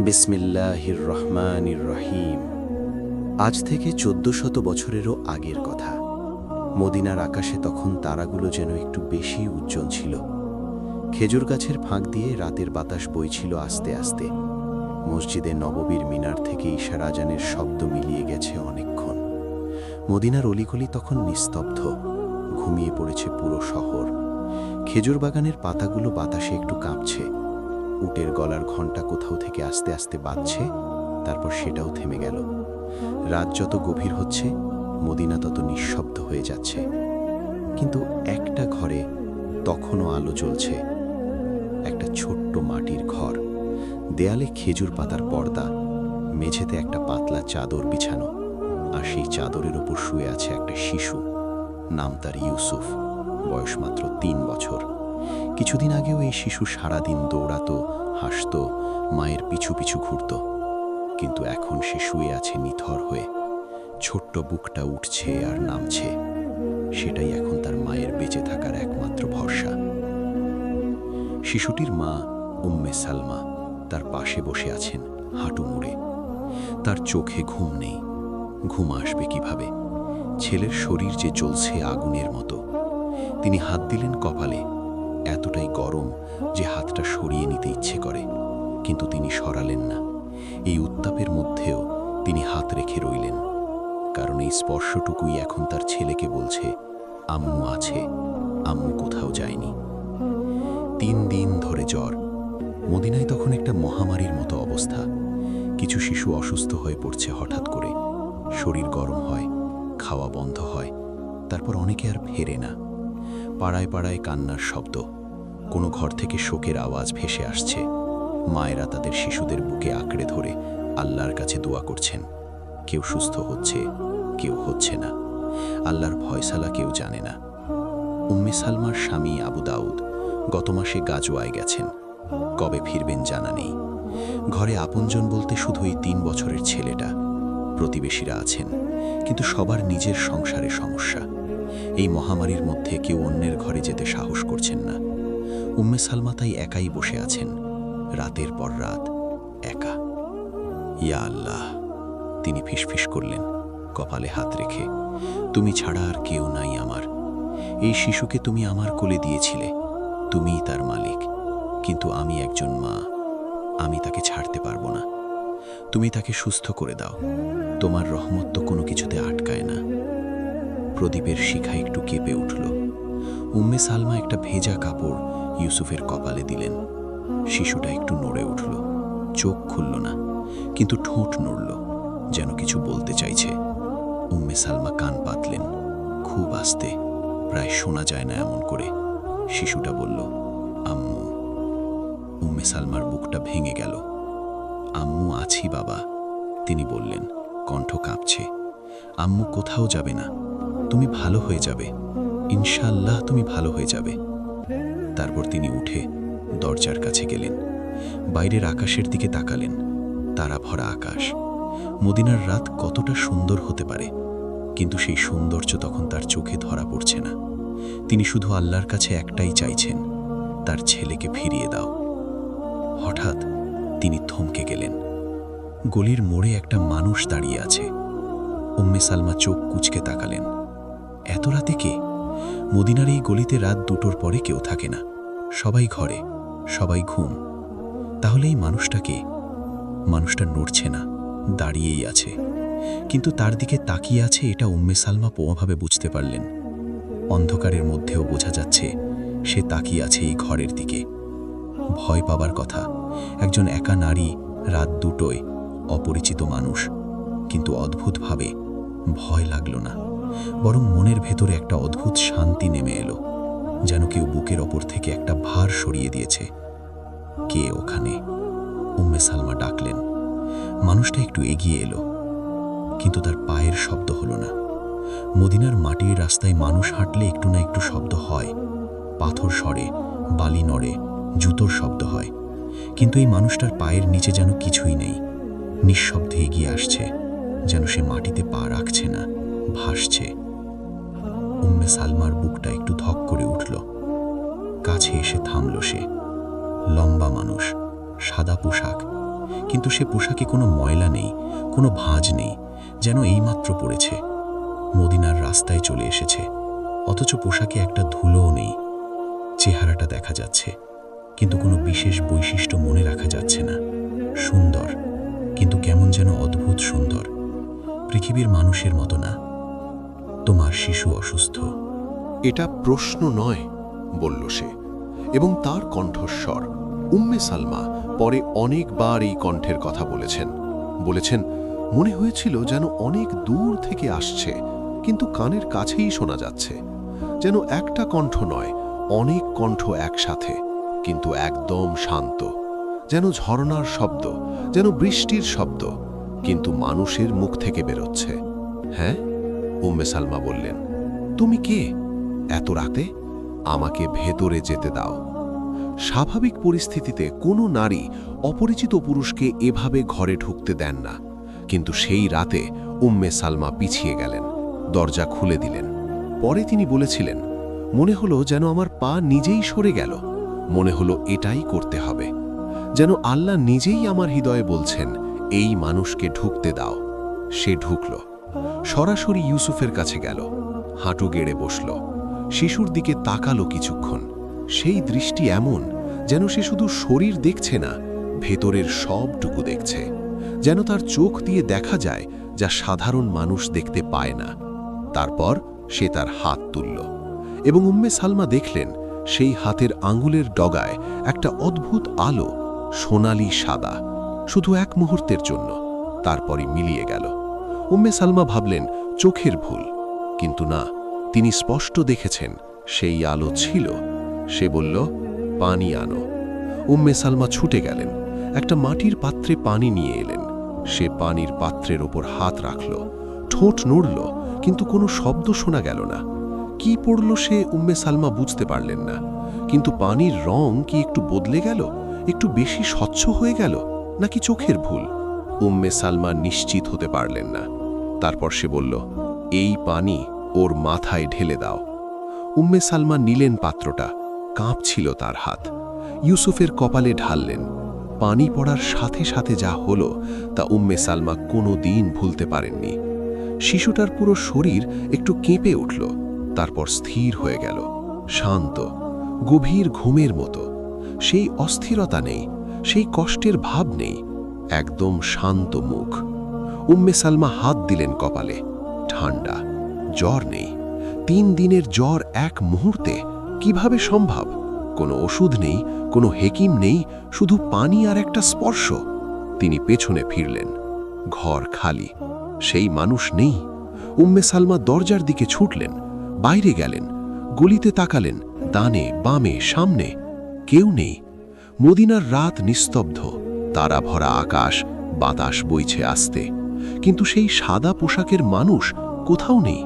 বিসমিল্লাহির রহমানির রহিম। আজ থেকে ১৪০০ বছরেরও আগের কথা। মদিনার আকাশে তখন তারাগুলো যেন একটু বেশি উজ্জ্বল ছিল। খেজুর গাছের ফাঁক দিয়ে রাতের বাতাস বইছিল আস্তে আস্তে। মসজিদে নববীর মিনার থেকে ঈশার আজানের শব্দ মিলিয়ে গেছে অনেকক্ষণ। মদিনার অলিগলি তখন নিস্তব্ধ, ঘুমিয়ে পড়েছে পুরো শহর। খেজুর বাগানের পাতাগুলো বাতাসে একটু কাঁপছে। উটের গলার ঘণ্টা কোথাও থেকে আস্তে আস্তে বাজছে, তারপর সেটাও থেমে গেল। রাত যত গভীর হচ্ছে, মদিনা তত নিঃশব্দ হয়ে যাচ্ছে। কিন্তু একটা ঘরে তখনও আলো জ্বলছে। একটা ছোট্ট মাটির ঘর, দেয়ালে খেজুর পাতার পর্দা, মেঝেতে একটা পাতলা চাদর বিছানো, আর সেই চাদরের ওপর শুয়ে আছে একটা শিশু। নাম তার ইউসুফ, বয়স মাত্র ৩ বছর। কিছুদিন আগেও এই শিশু সারাদিন দৌড়াতো, হাসত, মায়ের পিছু পিছু ঘুরত। কিন্তু এখন সে শুয়ে আছে নিথর হয়ে। ছোট্ট বুকটা উঠছে আর নামছে। সেটাই এখন তার মায়ের বেঁচে থাকার একমাত্র ভরসা। শিশুটির মা উম্মে সালমা তার পাশে বসে আছেন হাঁটু মুড়ে। তার চোখে ঘুম নেই। ঘুম আসবে কিভাবে? ছেলের শরীর যে জ্বলছে আগুনের মতো। তিনি হাত দিলেন কপালে, এতটাই গরম যে হাতটা সরিয়ে নিতে ইচ্ছে করে, কিন্তু তিনি সরালেন না। এই উত্তাপের মধ্যেও তিনি হাত রেখে রইলেন, কারণ এই স্পর্শটুকুই এখন তার ছেলেকে বলছে, আম্মু আছে, আম্মু কোথাও যায়নি। ৩ দিন ধরে জ্বর। মদিনায় তখন একটা মহামারীর মতো অবস্থা। কিছু শিশু অসুস্থ হয়ে পড়ছে হঠাৎ করে। শরীর গরম হয়, খাওয়া বন্ধ হয়, তারপর অনেকে আর ফেরে না। পাড়ায় পাড়ায় কান্নার শব্দ। কোনো ঘর থেকে শোকের আওয়াজ ভেসে আসছে। মায়েরা তাদের শিশুদের বুকে আঁকড়ে ধরে আল্লাহর কাছে দোয়া করছেন। কেউ সুস্থ হচ্ছে, কেউ হচ্ছে না। আল্লাহর ফয়সালা কেউ জানে না। উম্মে সালমার স্বামী আবু দাউদ গত মাসে গাজওয়ায় গেছেন। কবে ফিরবেন জানা নেই। ঘরে আপনজন বলতে শুধু এই ৩ বছরের ছেলেটা। প্রতিবেশীরা আছেন, কিন্তু সবার নিজের সংসারে সমস্যা। এই মহামারীর মধ্যে কেউ অন্যের ঘরে যেতে সাহস করছেন না। উম্মে সালমা তাই একাই বসে আছেন, রাতের পর রাত একা। ইয়া আল্লাহ, তিনি ফিসফিস করলেন, কপালে হাত রেখে, তুমি ছাড়া আর কেউ নাই আমার। এই শিশুকে তুমি আমার কোলে দিয়েছিলে, তুমিই তার মালিক। কিন্তু আমি একজন মা, আমি তাকে ছাড়তে পারবো না। তুমি তাকে সুস্থ করে দাও। তোমার রহমত তো কোনো কিছুতে আটকায় না। প্রদীপের শিখা একটু কেঁপে উঠল। উম্মে সালমা একটা ভেজা কাপড় ইউসুফের কপালে দিলেন। শিশুটা একটু নড়ে উঠল। চোখ খুলল না, কিন্তু ঠোঁট নড়ল, যেন কিছু বলতে চাইছে। উম্মে সালমা কান পাতলেন, খুব আস্তে, প্রায় শোনা যায় না এমন করে। শিশুটা বলল, আম্মু। উম্মে সালমার বুকটা ভেঙে গেল। আম্মু আছি বাবা, তিনি বললেন, কণ্ঠ কাঁপছে। আম্মু কোথাও যাবে না, তুমি ভালো হয়ে যাবে, ইনশাআল্লাহ তুমি ভালো হয়ে যাবে। তারপর তিনি উঠে দরজার কাছে গেলেন। বাইরের আকাশের দিকে তাকালেন। তারা ভরা আকাশ। মদিনার রাত কতটা সুন্দর হতে পারে, কিন্তু সেই সৌন্দর্য তখন তার চোখে ধরা পড়ছে না। তিনি শুধু আল্লাহর কাছে একটাই চাইছেন, তার ছেলেকে ফিরিয়ে দাও। হঠাৎ তিনি থমকে গেলেন। গলির মোড়ে একটা মানুষ দাঁড়িয়ে আছে। উম্মে সালমা চোখ কুঁচকে তাকালেন। এত রাতে কে? মদিনার এই গলিতে রাত ২টোর পরে কেউ থাকে না। সবাই ঘরে, সবাই ঘুম। তাহলে এই মানুষটা কে? মানুষটা নড়ছে না, দাঁড়িয়েই আছে। কিন্তু তার দিকে তাকিয়ে আছে এটা উম্মে সালমা পোয়াভাবে বুঝতে পারলেন। অন্ধকারের মধ্যেও বোঝা যাচ্ছে সে তাকিয়ে আছে এই ঘরের দিকে। ভয় পাবার কথা, একজন একা নারী, রাত ২টোয়, অপরিচিত মানুষ। কিন্তু অদ্ভুতভাবে ভয় লাগলো না, বরং মনের ভেতরে একটা অদ্ভুত শান্তি নেমে এলো, যেন কেউ বুকের ওপর থেকে একটা ভার সরিয়ে দিয়েছে। কে ওখানে? উম্মে সালমা ডাকলেন। মানুষটা একটু এগিয়ে এলো, কিন্তু তার পায়ের শব্দ হলো না। মদিনার মাটির রাস্তায় মানুষ হাঁটলে একটু না একটু শব্দ হয়। পাথর সরে, বালি নড়ে, জুতোর শব্দ হয়। কিন্তু এই মানুষটার পায়ের নিচে যেন কিছুই নেই। নিঃশব্দে এগিয়ে আসছে, যেন সে মাটিতে পা রাখছে না, ভাসছে। উম্মে সালমার বুকটা একটু ধক করে উঠল। কাছে এসে থামল সে। লম্বা মানুষ, সাদা পোশাক, কিন্তু সে পোশাকে কোনো ময়লা নেই, কোনো ভাঁজ নেই, যেন এইমাত্র পড়েছে। মদিনার রাস্তায় চলে এসেছে, অথচ পোশাকে একটা ধুলোও নেই। চেহারাটা দেখা যাচ্ছে, কিন্তু কোনো বিশেষ বৈশিষ্ট্য মনে রাখা যাচ্ছে না। সুন্দর, কিন্তু কেমন যেন অদ্ভুত সুন্দর, পৃথিবীর মানুষের মতো না। তোমার শিশু অসুস্থ। এটা প্রশ্ন নয়, বলল সে, এবং তার কণ্ঠস্বর। উম্মে সালমা পরে অনেকবার এই কণ্ঠের কথা বলেছেন, মনে হয়েছিল যেন অনেক দূর থেকে আসছে, কিন্তু কানের কাছেই শোনা যাচ্ছে। যেন একটা কণ্ঠ নয়, অনেক কণ্ঠ একসাথে, কিন্তু একদম শান্ত। যেন ঝর্ণার শব্দ, যেন বৃষ্টির শব্দ, কিন্তু মানুষের মুখ থেকে বেরোচ্ছে। হ্যাঁ, উম্মে সালমা বললেন, তুমি কে? এত রাতে? আমাকে ভেতরে যেতে দাও। স্বাভাবিক পরিস্থিতিতে কোনো নারী অপরিচিত পুরুষকে এভাবে ঘরে ঢুকতে দেন না, কিন্তু সেই রাতে উম্মে সালমা পিছিয়ে গেলেন, দরজা খুলে দিলেন। পরে তিনি বলেছিলেন, মনে হলো যেন আমার পা নিজেই সরে গেল, মনে হলো এটাই করতে হবে, যেন আল্লাহ নিজেই আমার হৃদয়ে বলছেন, এই মানুষকে ঢুকতে দাও। সে ঢুকল, সরাসরি ইউসুফের কাছে গেল, হাঁটু গেড়ে বসল, শিশুর দিকে তাকালো কিছুক্ষণ। সেই দৃষ্টি এমন যেন সে শুধু শরীর দেখছে না, ভেতরের সবটুকু দেখছে, যেন তার চোখ দিয়ে দেখা যায় যা সাধারণ মানুষ দেখতে পায় না। তারপর সে তার হাত তুলল, এবং উম্মে সালমা দেখলেন সেই হাতের আঙুলের ডগায় একটা অদ্ভুত আলো, সোনালি সাদা, শুধু এক মুহূর্তের জন্য, তারপরই মিলিয়ে গেল। উম্মে সালমা ভাবলেন চোখের ভুল, কিন্তু না, তিনি স্পষ্ট দেখেছেন সেই আলো ছিল। সে বলল, পানি আনো। উম্মে সালমা ছুটে গেলেন, একটা মাটির পাত্রে পানি নিয়ে এলেন। সে পানির পাত্রের ওপর হাত রাখল, ঠোঁট নড়ল, কিন্তু কোনো শব্দ শোনা গেল না। কি পড়ল সে উম্মে সালমা বুঝতে পারলেন না, কিন্তু পানির রং কি একটু বদলে গেল, একটু বেশি স্বচ্ছ হয়ে গেল, নাকি চোখের ভুল? উম্মে সালমা নিশ্চিত হতে পারলেন না। তারপর সে বলল, এই পানি ওর মাথায় ঢেলে দাও। উম্মে সালমা নিলেন পাত্রটা, কাঁপছিল তার হাত। ইউসুফের কপালে ঢাললেন। পানি পড়ার সাথে সাথে যা হলো তা উম্মে সালমা কোনো দিন ভুলতে পারেননি। শিশুটার পুরো শরীর একটু কেঁপে উঠল, তারপর স্থির হয়ে গেল, শান্ত, গভীর ঘুমের মতো। সেই অস্থিরতা নেই, সেই কষ্টের ভাব নেই, একদম শান্ত মুখ। উম্মে সালমা হাত দিলেন কপালে, ঠান্ডা, জ্বর নেই। 3 দিনের জ্বর এক মুহূর্তে কিভাবে সম্ভব? কোনো ওষুধ নেই, কোনো হেকিম নেই, শুধু পানি আর একটা স্পর্শ। তিনি পেছনে ফিরলেন, ঘর খালি, সেই মানুষ নেই। উম্মে সালমা দরজার দিকে ছুটলেন, বাইরে গেলেন, গলিতে তাকালেন, ডানে বামে সামনে, কেউ নেই। মদিনার রাত নিস্তব্ধ, তারা ভরা আকাশ, বাতাস বইছে আসতে, কিন্তু সেই সাদা পোশাকের মানুষ কোথাও নেই।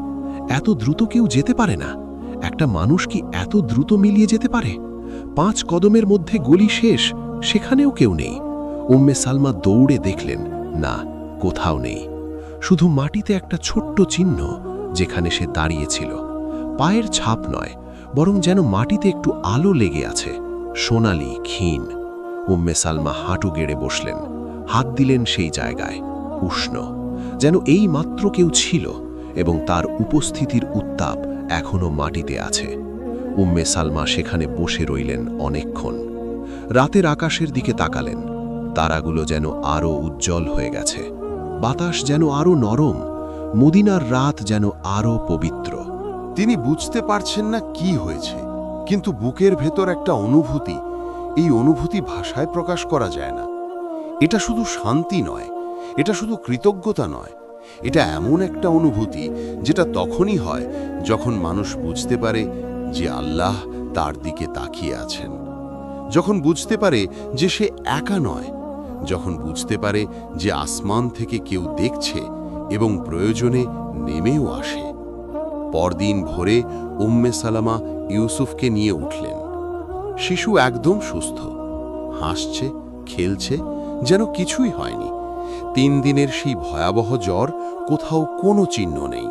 এত দ্রুত কেউ যেতে পারে না। একটা মানুষ কি এত দ্রুত মিলিয়ে যেতে পারে? 5 কদমের মধ্যে গলি শেষ, সেখানেও কেউ নেই। উম্মে সালমা দৌড়ে দেখলেন, না, কোথাও নেই। শুধু মাটিতে একটা ছোট্ট চিহ্ন, যেখানে সে দাঁড়িয়েছিল। পায়ের ছাপ নয়, বরং যেন মাটিতে একটু আলো লেগে আছে, সোনালি, ক্ষীণ। উম্মে সালমা হাঁটু গেড়ে বসলেন, হাত দিলেন সেই জায়গায়, উষ্ণ, যেন এই মাত্র কেউ ছিল, এবং তার উপস্থিতির উত্তাপ এখনো মাটিতে আছে। উম্মে সালমা সেখানে বসে রইলেন অনেকক্ষণ। রাতের আকাশের দিকে তাকালেন, তারাগুলো যেন আরও উজ্জ্বল হয়ে গেছে, বাতাস যেন আরও নরম, মদিনার রাত যেন আরও পবিত্র। তিনি বুঝতে পারছেন না কি হয়েছে, কিন্তু বুকের ভেতর একটা অনুভূতি, এই অনুভূতি ভাষায় প্রকাশ করা যায় না। এটা শুধু শান্তি নয়, এটা শুধু কৃতজ্ঞতা নয়, এটা এমন একটা অনুভূতি যেটা তখনই হয় যখন মানুষ বুঝতে পারে যে আল্লাহ তার দিকে তাকিয়ে আছেন, যখন বুঝতে পারে যে সে একা নয়, যখন বুঝতে পারে যে আসমান থেকে কেউ দেখছে এবং প্রয়োজনে নেমেও আসে। পরদিন ভোরে উম্মে সালামা ইউসুফকে নিয়ে উঠলেন। শিশু একদম সুস্থ, হাসছে, খেলছে, যেন কিছুই হয়নি। 3 দিনের সেই ভয়াবহ জ্বর, কোথাও কোনো চিহ্ন নেই।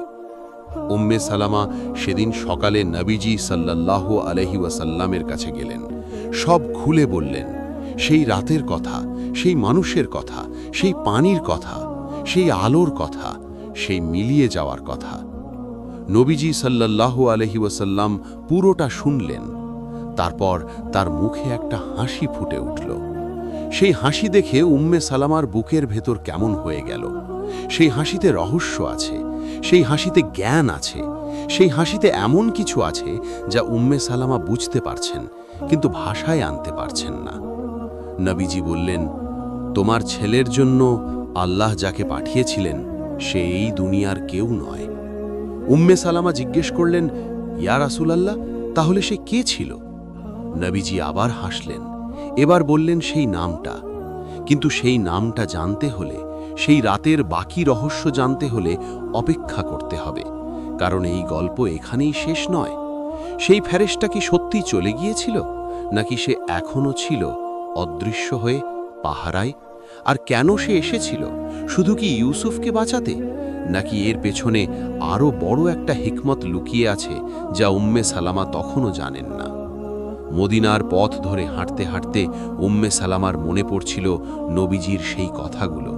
উম্মে সালামা সেদিন সকালে নবীজি সাল্লাল্লাহু আলাইহি ওয়াসাল্লামের কাছে গেলেন, সব খুলে বললেন। সেই রাতের কথা, সেই মানুষের কথা, সেই পানির কথা, সেই আলোর কথা, সেই মিলিয়ে যাওয়ার কথা। নবীজি সাল্লাল্লাহু আলাইহি ওয়াসাল্লাম পুরোটা শুনলেন। তারপর তার মুখে একটা হাসি ফুটে উঠল। সেই হাসি দেখে উম্মে সালামার বুকের ভেতর কেমন হয়ে গেল। সেই হাসিতে রহস্য আছে, সেই হাসিতে জ্ঞান আছে, সেই হাসিতে এমন কিছু আছে যা উম্মে সালামা বুঝতে পারছেন, কিন্তু ভাষায় আনতে পারছেন না। নবীজি বললেন, তোমার ছেলের জন্য আল্লাহ যাকে পাঠিয়েছিলেন সে এই দুনিয়ার কেউ নয়। উম্মে সালামা জিজ্ঞেস করলেন, ইয়া রাসূলুল্লাহ, তাহলে সে কে ছিল? নবীজি আবার হাসলেন। এবার বললেন সেই নামটা। কিন্তু সেই নামটা জানতে হলে, সেই রাতের বাকি রহস্য জানতে হলে অপেক্ষা করতে হবে, কারণ এই গল্প এখানেই শেষ নয়। সেই ফেরেশতা কি সত্যি চলে গিয়েছিল, নাকি সে এখনো ছিল অদৃশ্য হয়ে পাহারায়? আর কেন সে এসেছিল? শুধু কি ইউসুফকে বাঁচাতে, নাকি এর পেছনে আরও বড় একটা হিকমত লুকিয়ে আছে যা উম্মে সালামা তখনও জানেন না? মদিনার পথ ধরে হাঁটতে হাঁটতে উম্মে সালামার মনে পড়ছিল নবীজির সেই কথাগুলো।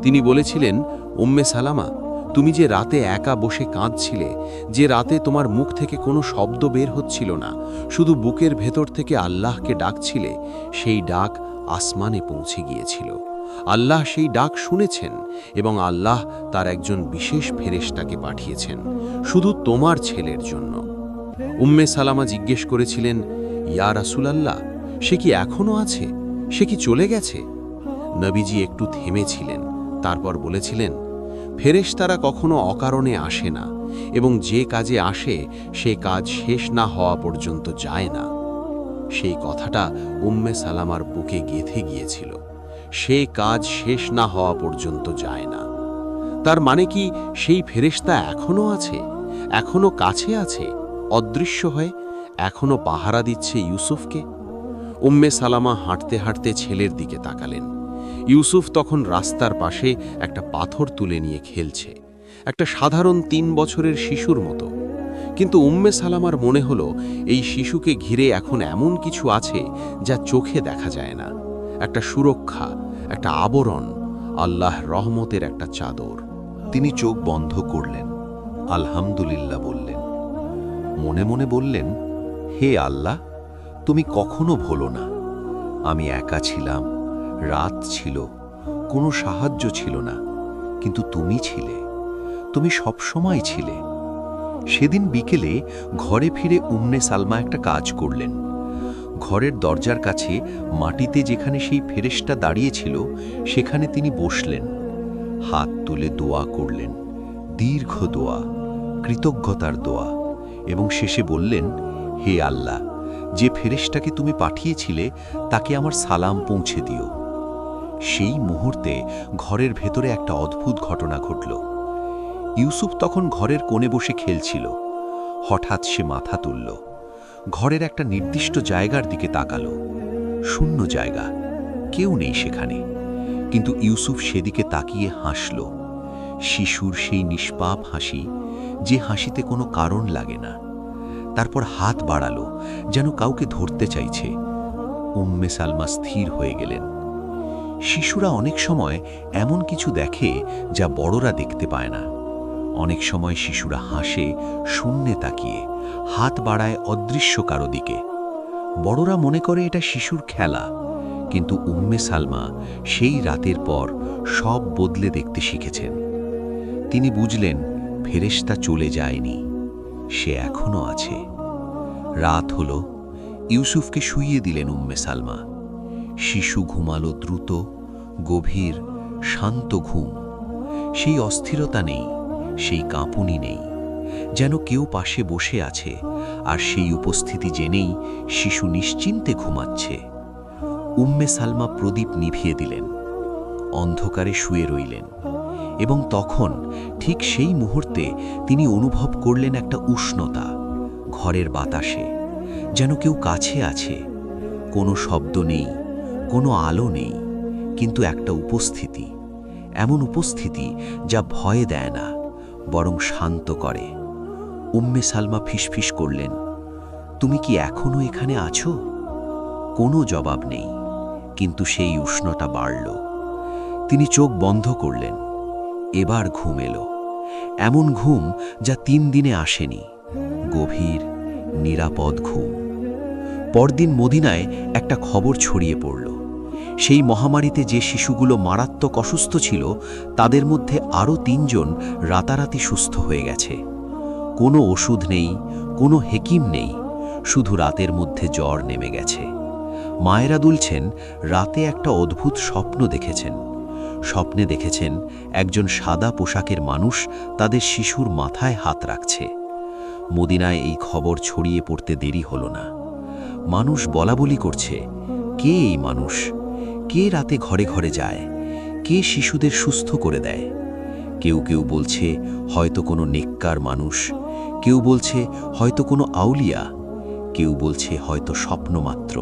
তিনি বলেছিলেন, উম্মে সালামা, তুমি যে রাতে একা বসে কাঁদছিলে, যে রাতে তোমার মুখ থেকে কোনো শব্দ বের হচ্ছিল না, শুধু বুকের ভেতর থেকে আল্লাহকে ডাকছিলে, সেই ডাক আসমানে পৌঁছে গিয়েছিল। আল্লাহ সেই ডাক শুনেছেন এবং আল্লাহ তার একজন বিশেষ ফেরেশতাকে পাঠিয়েছেন শুধু তোমার ছেলের জন্য। উম্মে সালামা জিজ্ঞেস করেছিলেন, ইয়া রাসূলুল্লাহ, সে কি এখনো আছে? সে কি চলে গেছে? নবীজি একটু থেমেছিলেন, তারপর বলেছিলেন, ফেরেশতারা কখনো অকারণে আসে না, এবং যে কাজে আসে সে কাজ শেষ না হওয়া পর্যন্ত যায় না। সেই কথাটা উম্মে সালামার বুকে গেঁথে গিয়েছিল। সে কাজ শেষ না হওয়া পর্যন্ত যায় না। তার মানে কি সেই ফেরেশতা এখনো আছে, এখনো কাছে আছে, অদৃশ্য হয়ে এখনো পাহারা দিচ্ছে ইউসুফকে? উম্মে সালামা হাঁটতে হাঁটতে ছেলের দিকে তাকালেন। ইউসুফ তখন রাস্তার পাশে একটা পাথর তুলে নিয়ে খেলছে, একটা সাধারণ 3 বছরের শিশুর মতো। কিন্তু উম্মে সালামার মনে হলো এই শিশুকে ঘিরে এখন এমন কিছু আছে যা চোখে দেখা যায় না। একটা সুরক্ষা, একটা আবরণ, আল্লাহ রহমতের একটা চাদর। তিনি চোখ বন্ধ করলেন, আলহামদুলিল্লাহ বললেন। মনে মনে বললেন, হে আল্লাহ, তুমি কখনো ভোলো না। আমি একা ছিলাম, রাত ছিল, কোনো সাহায্য ছিল না, কিন্তু তুমি ছিলে, তুমি সবসময় ছিলে। সেদিন বিকেলে ঘরে ফিরে উম্মে সালমা একটা কাজ করলেন। ঘরের দরজার কাছে মাটিতে যেখানে সেই ফেরেশতা দাঁড়িয়েছিল সেখানে তিনি বসলেন, হাত তুলে দোয়া করলেন, দীর্ঘ দোয়া, কৃতজ্ঞতার দোয়া, এবং শেষে বললেন, হে আল্লাহ, যে ফেরেশতাকে তুমি পাঠিয়েছিলে তাকে আমার সালাম পৌঁছে দিও। সেই মুহূর্তে ঘরের ভেতরে একটা অদ্ভুত ঘটনা ঘটল। ইউসুফ তখন ঘরের কোণে বসে খেলছিল। হঠাৎ সে মাথা তুলল, ঘরের একটা নির্দিষ্ট জায়গার দিকে তাকালো। শূন্য জায়গা, কেউ নেই সেখানে, কিন্তু ইউসুফ সেদিকে তাকিয়ে হাসল। শিশুর সেই নিষ্পাপ হাসি, যে হাসিতে কোনো কারণ লাগে না। তারপর হাত বাড়ালো, যেন কাউকে ধরতে চাইছে। উম্মে সালমা স্থির হয়ে গেলেন। শিশুরা অনেক সময় এমন কিছু দেখে যা বড়রা দেখতে পায় না। অনেক সময় শিশুরা হাসে শূন্যে তাকিয়ে, হাত বাড়ায় অদৃশ্য কারো দিকে। বড়রা মনে করে এটা শিশুর খেলা, কিন্তু উম্মে সালমা সেই রাতের পর সব বদলে দেখতে শিখেছেন। তিনি বুঝলেন ফেরেশতা চলে যায়নি, সে এখনো আছে। রাত হলো, ইউসুফকে শুইয়ে দিলেন উম্মে সালমা। শিশু ঘুমালো দ্রুত, গভীর, শান্ত ঘুম। সেই অস্থিরতা নেই, সেই কাঁপুনি নেই, যেন কেউ পাশে বসে আছে, আর সেই উপস্থিতি জেনেই শিশু নিশ্চিন্তে ঘুমাচ্ছে। উম্মে সালমা প্রদীপ নিভিয়ে দিলেন, অন্ধকারে শুয়ে রইলেন, এবং তখন ঠিক সেই মুহূর্তে তিনি অনুভব করলেন একটা উষ্ণতা ঘরের বাতাসে, যেন কেউ কাছে আছে। কোনো শব্দ নেই, কোনো আলো নেই, কিন্তু একটা উপস্থিতি, এমন উপস্থিতি যা ভয় দেয় না, বরং শান্ত করে। উম্মে সালমা ফিসফিস করলেন, তুমি কি এখনো এখানে আছো? কোনো জবাব নেই, কিন্তু সেই উষ্ণতা বাড়ল। তিনি চোখ বন্ধ করলেন। এবার ঘুম এলো, এমন ঘুম যা 3 দিনে আসেনি, গভীর নিরাপদ ঘুম। পরদিন মদিনায় একটা খবর ছড়িয়ে পড়ল। সেই মহামারীতে যে শিশুগুলো মারাত্মক অসুস্থ ছিল, তাদের মধ্যে আরও 3 জন রাতারাতি সুস্থ হয়ে গেছে। কোনো ওষুধ নেই, কোনো হেকিম নেই, শুধু রাতের মধ্যে জ্বর নেমে গেছে। মায়েরা দুলছেন, রাতে একটা অদ্ভুত স্বপ্ন দেখেছেন। স্বপ্নে দেখেছেন একজন সাদা পোশাকের মানুষ তাদের শিশুর মাথায় হাত রাখছে। মদিনায় এই খবর ছড়িয়ে পড়তে দেরি হলো না। মানুষ বলাবলি করছে, কে এই মানুষ? কে রাতে ঘরে ঘরে যায়? কে শিশুদের সুস্থ করে দেয়? কেউ কেউ বলছে হয়তো কোনো নেককার মানুষ, কেউ বলছে হয়তো কোনো আউলিয়া, কেউ বলছে হয়তো স্বপ্নমাত্র,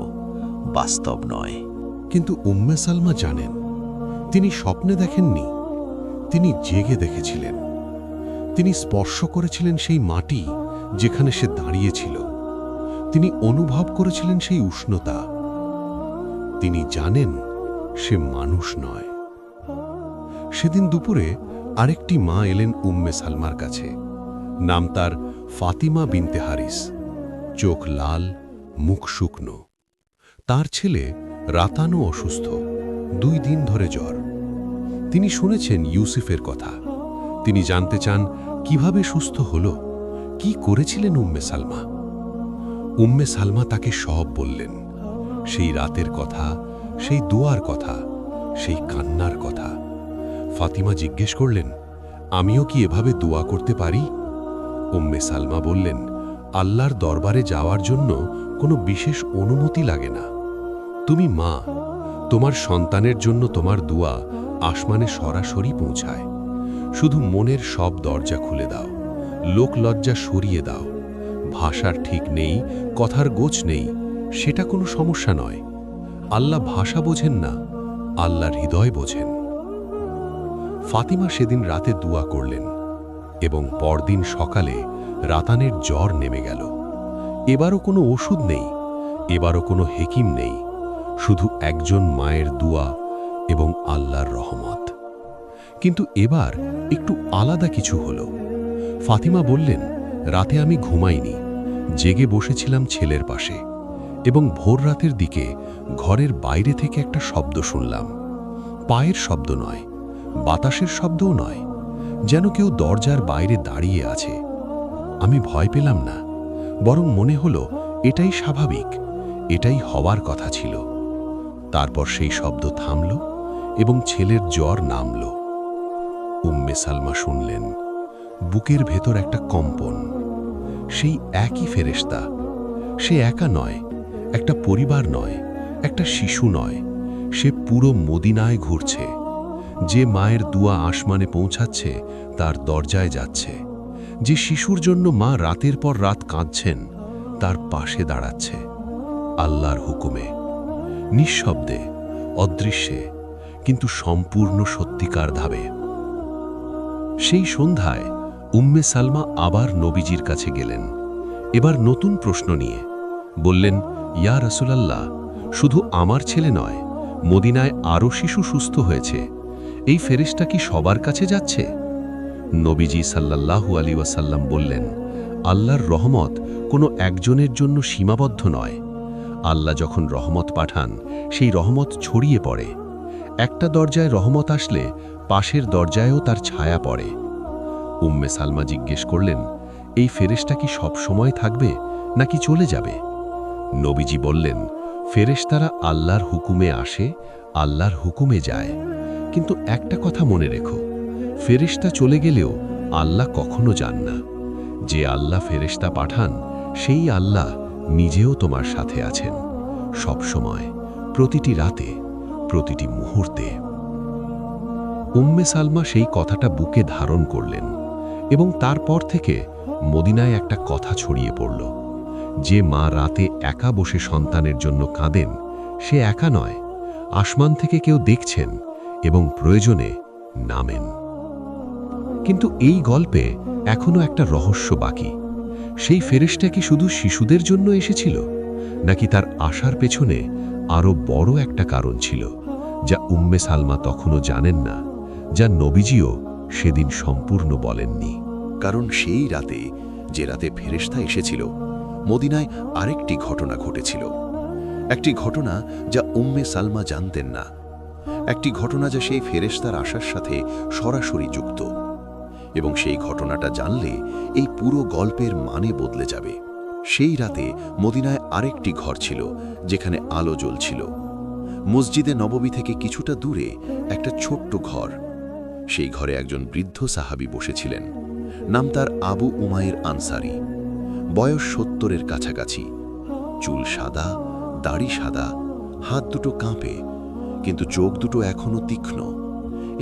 বাস্তব নয়। কিন্তু উম্মে সালমা জানেন, তিনি স্বপ্নে দেখেননি, তিনি জেগে দেখেছিলেন। তিনি স্পর্শ করেছিলেন সেই মাটি যেখানে সে দাঁড়িয়েছিল। তিনি অনুভব করেছিলেন সেই উষ্ণতা। তিনি জানেন সে মানুষ নয়। সেদিন দুপুরে আরেকটি মা এলেন উম্মে সালমার কাছে। নাম তার ফাতিমা বিনতে হারিস। চোখ লাল, মুখ শুকনো। তার ছেলে রাতানো অসুস্থ, 2 দিন ধরে জ্বর। তিনি শুনেছেন ইউসুফের কথা। তিনি জানতে চান কিভাবে সুস্থ হল, কি করেছিলেন উম্মে সালমা। উম্মে সালমা তাকে সব বললেন, সেই রাতের কথা, সেই দোয়ার কথা, সেই কান্নার কথা। ফাতিমা জিজ্ঞেস করলেন, আমিও কি এভাবে দোয়া করতে পারি? উম্মে সালমা বললেন, আল্লাহর দরবারে যাওয়ার জন্য কোনো বিশেষ অনুমতি লাগে না। তুমি মা, তোমার সন্তানের জন্য তোমার দোয়া আসমানে সরাসরি পৌঁছায়। শুধু মনের সব দরজা খুলে দাও, লোকলজ্জা সরিয়ে দাও। ভাষার ঠিক নেই, কথার গোছ নেই, সেটা কোনো সমস্যা নয়। আল্লাহ ভাষা বোঝেন না, আল্লাহর হৃদয় বোঝেন। ফাতিমা সেদিন রাতে দোয়া করলেন এবং পরদিন সকালে রাতানের জ্বর নেমে গেল। এবারও কোনো ওষুধ নেই, এবারও কোনো হেকিম নেই, শুধু একজন মায়ের দোয়া এবং আল্লাহর রহমত। কিন্তু এবার একটু আলাদা কিছু হলো। ফাতিমা বললেন, রাতে আমি ঘুমাইনি, জেগে বসেছিলাম ছেলের পাশে এবং ভোর রাতের দিকে ঘরের বাইরে থেকে একটা শব্দ শুনলাম। পায়ের শব্দ নয়, বাতাসের শব্দও নয়, যেন কেউ দরজার বাইরে দাঁড়িয়ে আছে। আমি ভয় পেলাম না, বরং মনে হলো এটাই স্বাভাবিক, এটাই হওয়ার কথা ছিল। তারপর সেই শব্দ থামল এবং ছেলের জ্বর নামল। উম্মে সালমা শুনলেন, বুকের ভেতর একটা কম্পন। সেই একই ফেরেশতা, সে একা নয়, একটা পরিবার নয়, একটা শিশু নয়, সে পুরো মদিনায় ঘুরছে। যে মায়ের দোয়া আসমানে পৌঁছাচ্ছে তার দরজায় যাচ্ছে। যে শিশুর জন্য মা রাতের পর রাত কাঁদছেন তার পাশে দাঁড়াচ্ছে। আল্লাহর হুকুমে, নিঃশব্দে, অদৃশ্যে, কিন্তু সম্পূর্ণ সত্যিকার ধাবে। সেই সন্ধ্যায় উম্মে সালমা আবার নবীজির কাছে গেলেন, এবার নতুন প্রশ্ন নিয়ে। বললেন, ইয়া রাসূলাল্লাহ, শুধু আমার ছেলে নয়, মদিনায় আরও শিশু সুস্থ হয়েছে। এই ফেরেশতা কি সবার কাছে যাচ্ছে? নবীজি সাল্লাল্লাহু আলাইহি ওয়াসাল্লাম বললেন, আল্লাহর রহমত কোনো একজনের জন্য সীমাবদ্ধ নয়। আল্লাহ যখন রহমত পাঠান, সেই রহমত ছড়িয়ে পড়ে। একটা দরজায় রহমত আসলে পাশের দরজায়ও তার ছায়া পড়ে। উম্মে সালমা জিজ্ঞেস করলেন, এই ফেরেশতা কি সব সময় থাকবে নাকি চলে যাবে? নবীজি বললেন, ফেরেশতারা আল্লাহর হুকুমে আসে, আল্লাহর হুকুমে যায়। কিন্তু একটা কথা মনে রেখো, ফেরেশতা চলে গেলেও আল্লাহ কখনো যান না। যে আল্লাহ ফেরেশতা পাঠান, সেই আল্লাহ নিজেও তোমার সাথে আছেন, সব সময়, প্রতিটি রাতে, প্রতিটি মুহূর্তে। উম্মে সালমা সেই কথাটা বুকে ধারণ করলেন এবং তারপর থেকে মদিনায় একটা কথা ছড়িয়ে পড়ল। যে মা রাতে একা বসে সন্তানের জন্য কাঁদেন, সে একা নয়, আসমান থেকে কেউ দেখছেন এবং প্রয়োজনে নামেন। কিন্তু এই গল্পে এখনো একটা রহস্য বাকি। সেই ফেরেশতা কি শুধু শিশুদের জন্য এসেছিল, নাকি তার আসার পেছনে আরও বড় একটা কারণ ছিল, যা উম্মে সালমা তখনও জানেন না, যা নবীজিও সেদিন সম্পূর্ণ বলেননি। কারণ সেই রাতে, যে রাতে ফেরেশতা এসেছিল, মদিনায় আরেকটি ঘটনা ঘটেছিল। একটি ঘটনা যা উম্মে সালমা জানতেন না, একটি ঘটনা যা সেই ফেরেশতার আসার সাথে সরাসরি যুক্ত। এবং সেই ঘটনাটা জানলে এই পুরো গল্পের মানে বদলে যাবে। সেই রাতে মদিনায় আরেকটি ঘর ছিল, যেখানে আলো জ্বলছিল। মসজিদে নববী থেকে কিছুটা দূরে একটা ছোট্ট ঘর। সেই ঘরে একজন বৃদ্ধ সাহাবী বসেছিলেন। নাম তার আবু উমায়ের আনসারী। বয়স ৭০-এর কাছাকাছি। চুল সাদা, দাড়ি সাদা, হাত দুটো কাঁপে, কিন্তু চোখ দুটো এখনো তীক্ষ্ণ।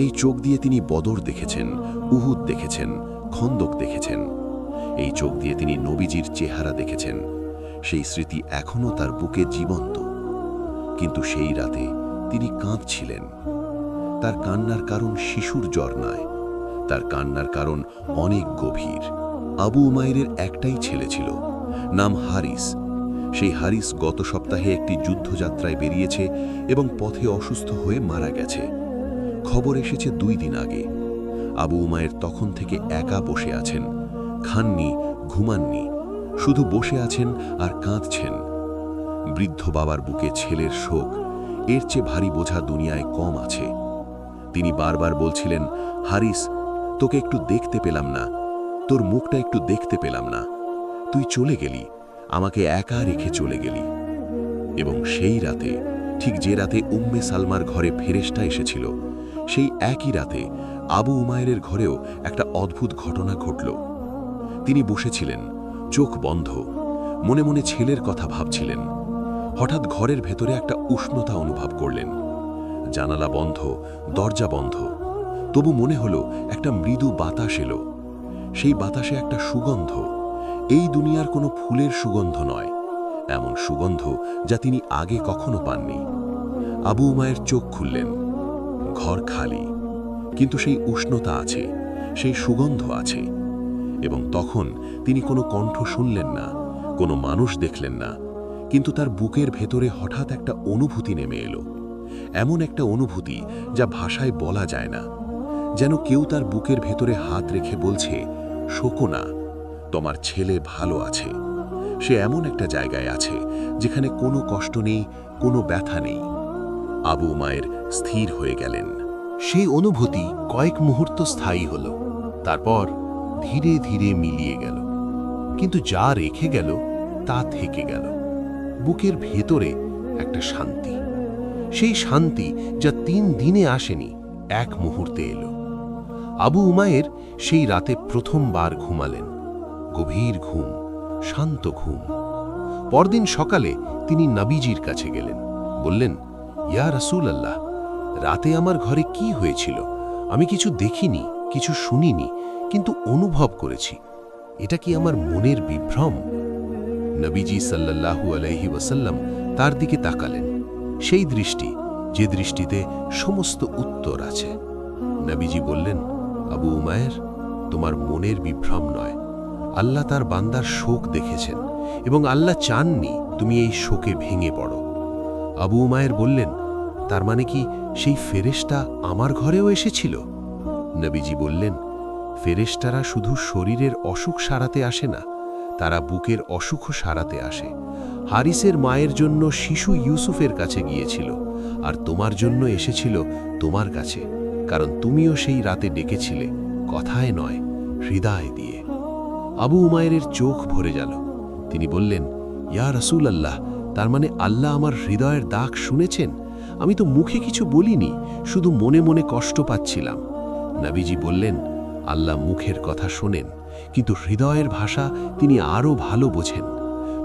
এই চোখ দিয়ে তিনি বদর দেখেছেন, উহুদ দেখেছেন, খন্দক দেখেছেন। এই চোখ দিয়ে তিনি নবীজির চেহারা দেখেছেন। সেই স্মৃতি এখনো তার বুকে জীবন্ত। কিন্তু সেই রাতে তিনি কাঁদছিলেন। তার কান্নার কারণ শিশুর জ্বর নয়, তার কান্নার কারণ অনেক গভীর। আবু উমাইরের একটাই ছেলে ছিল, নাম হারিস। সেই হারিস গত সপ্তাহে একটি যুদ্ধযাত্রায় বেরিয়েছে এবং পথে অসুস্থ হয়ে মারা গেছে। খবর এসেছে 2 দিন আগে। আবু উমায়ের তখন থেকে একা বসে আছেন, খাননি, ঘুমাননি, শুধু বসে আছেন আর কাঁদছেন। বৃদ্ধ বাবার বুকে ছেলের শোক, এর চেয়ে ভারী বোঝা দুনিয়ায় কম আছে। তিনি বারবার বলছিলেন, হারিস, তোকে একটু দেখতে পেলাম না, তোর মুখটা একটু দেখতে পেলাম না। তুই চলে গেলি, আমাকে একা রেখে চলে গেলি। এবং সেই রাতে, ঠিক যে রাতে উম্মে সালমার ঘরে ফেরেশতা এসেছিল, সেই একই রাতে আবু উমায়ের ঘরেও একটা অদ্ভুত ঘটনা ঘটল। তিনি বসেছিলেন, চোখ বন্ধ, মনে মনে ছেলের কথা ভাবছিলেন। হঠাৎ ঘরের ভেতরে একটা উষ্ণতা অনুভব করলেন। জানালা বন্ধ, দরজা বন্ধ, তবু মনে হলো একটা মৃদু বাতাস এলো। সেই বাতাসে একটা সুগন্ধ, এই দুনিয়ার কোনো ফুলের সুগন্ধ নয়, এমন সুগন্ধ যা তিনি আগে কখনো পাননি। আবু উমায়ের চোখ খুললেন। ঘর খালি, কিন্তু সেই উষ্ণতা আছে, সেই সুগন্ধ আছে। এবং তখন তিনি কোনো কণ্ঠ শুনলেন না, কোনো মানুষ দেখলেন না, কিন্তু তার বুকের ভেতরে হঠাৎ একটা অনুভূতি নেমে এলো। এমন একটা অনুভূতি যা ভাষায় বলা যায় না। যেন কেউ তার বুকের ভেতরে হাত রেখে বলছে, শোকো না, তোমার ছেলে ভালো আছে। সে এমন একটা জায়গায় আছে যেখানে কোনো কষ্ট নেই, কোনো ব্যথা নেই। আবু উমায়ের স্থির হয়ে গেলেন। সেই অনুভূতি কয়েক মুহূর্ত স্থায়ী হল, তারপর ধীরে ধীরে মিলিয়ে গেল। কিন্তু যা রেখে গেল তা থেকে গেল। বুকের ভেতরে একটা শান্তি, সেই শান্তি যা 3 দিনে আসেনি, এক মুহূর্তে এলো। আবু উমায়ের সেই রাতে প্রথমবার ঘুমালেন। গভীর ঘুম, শান্ত ঘুম। পরদিন সকালে তিনি নবীজির কাছে গেলেন। বললেন, ইয়া রাসূলুল্লাহ, রাতে আমার ঘরে কি হয়েছিল? আমি কিছু দেখিনি, কিছু শুনিনি, কিন্তু অনুভব করেছি। এটা কি আমার মনের বিভ্রম? নবীজি সাল্লাল্লাহু আলাইহি ওয়াসাল্লাম তার দিকে তাকালেন। সেই দৃষ্টি, যে দৃষ্টিতে সমস্ত উত্তর আছে। নবীজি বললেন, আবু উমায়ের, তোমার মনের বিভ্রম নয়, আল্লাহ তার বান্দার শোক দেখেছেন এবং আল্লাহ চাননি তুমি এই শোকে ভেঙে পড়ো। আবু উমায়ের বললেন, তার মানে কি সেই ফেরেশতা আমার ঘরেও এসেছিল? নবীজি বললেন, ফেরেশতারা শুধু শরীরের অসুখ সারাতে আসে না, তারা বুকের অসুখও সারাতে আসে। হারিসের মায়ের জন্য শিশু ইউসুফের কাছে গিয়েছিল, আর তোমার জন্য এসেছিল তোমার কাছে, কারণ তুমিও সেই রাতে ডেকেছিলে, কথায় নয়, হৃদয় দিয়ে। আবু উমায়ের চোখ ভরে গেল। তিনি বললেন, ইয়া রাসূলুল্লাহ, তার মানে আল্লাহ আমার হৃদয়ের দাগ শুনেছেন? আমি তো মুখে কিছু বলিনি, শুধু মনে মনে কষ্ট পাচ্ছিলাম। নবীজি বললেন, আল্লাহ মুখের কথা শোনেন, কিন্তু হৃদয়ের ভাষা তিনি আরও ভালো বোঝেন।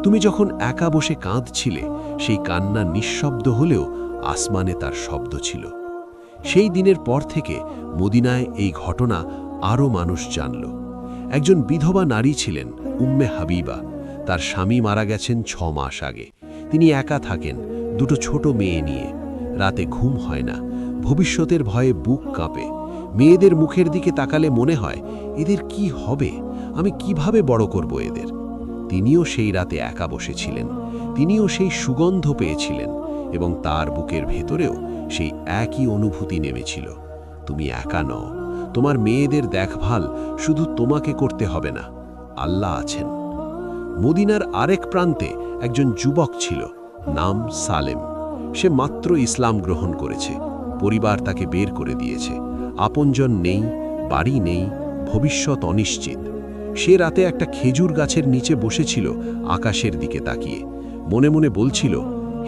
তুমি যখন একা বসে কাঁদছিলে, সেই কান্না নিঃশব্দ হলেও আসমানে তার শব্দ ছিল। সেই দিনের পর থেকে মদিনায় এই ঘটনা আরও মানুষ জানল। একজন বিধবা নারী ছিলেন, উম্মে হাবিবা। তার স্বামী মারা গেছেন 6 মাস আগে। তিনি একা থাকেন, 2 ছোট মেয়ে নিয়ে। রাতে ঘুম হয় না, ভবিষ্যতের ভয়ে বুক কাঁপে। মেয়েদের মুখের দিকে তাকালে মনে হয়, এদের কি হবে, আমি কিভাবে বড় করব এদের। তিনিও সেই রাতে একা বসেছিলেন, তিনিও সেই সুগন্ধ পেয়েছিলেন এবং তার বুকের ভেতরেও সেই একই অনুভূতি নেমেছিল। তুমি একা নও, তোমার মেয়েদের দেখভাল শুধু তোমাকে করতে হবে না, আল্লাহ আছেন। মদিনার আরেক প্রান্তে একজন যুবক ছিল, নাম সালেম। সে মাত্র ইসলাম গ্রহণ করেছে, পরিবার তাকে বের করে দিয়েছে, আপনজন নেই, বাড়ি নেই, ভবিষ্যৎ অনিশ্চিত। সে রাতে একটা খেজুর গাছের নিচে বসেছিল, আকাশের দিকে তাকিয়ে মনে মনে বলছিল,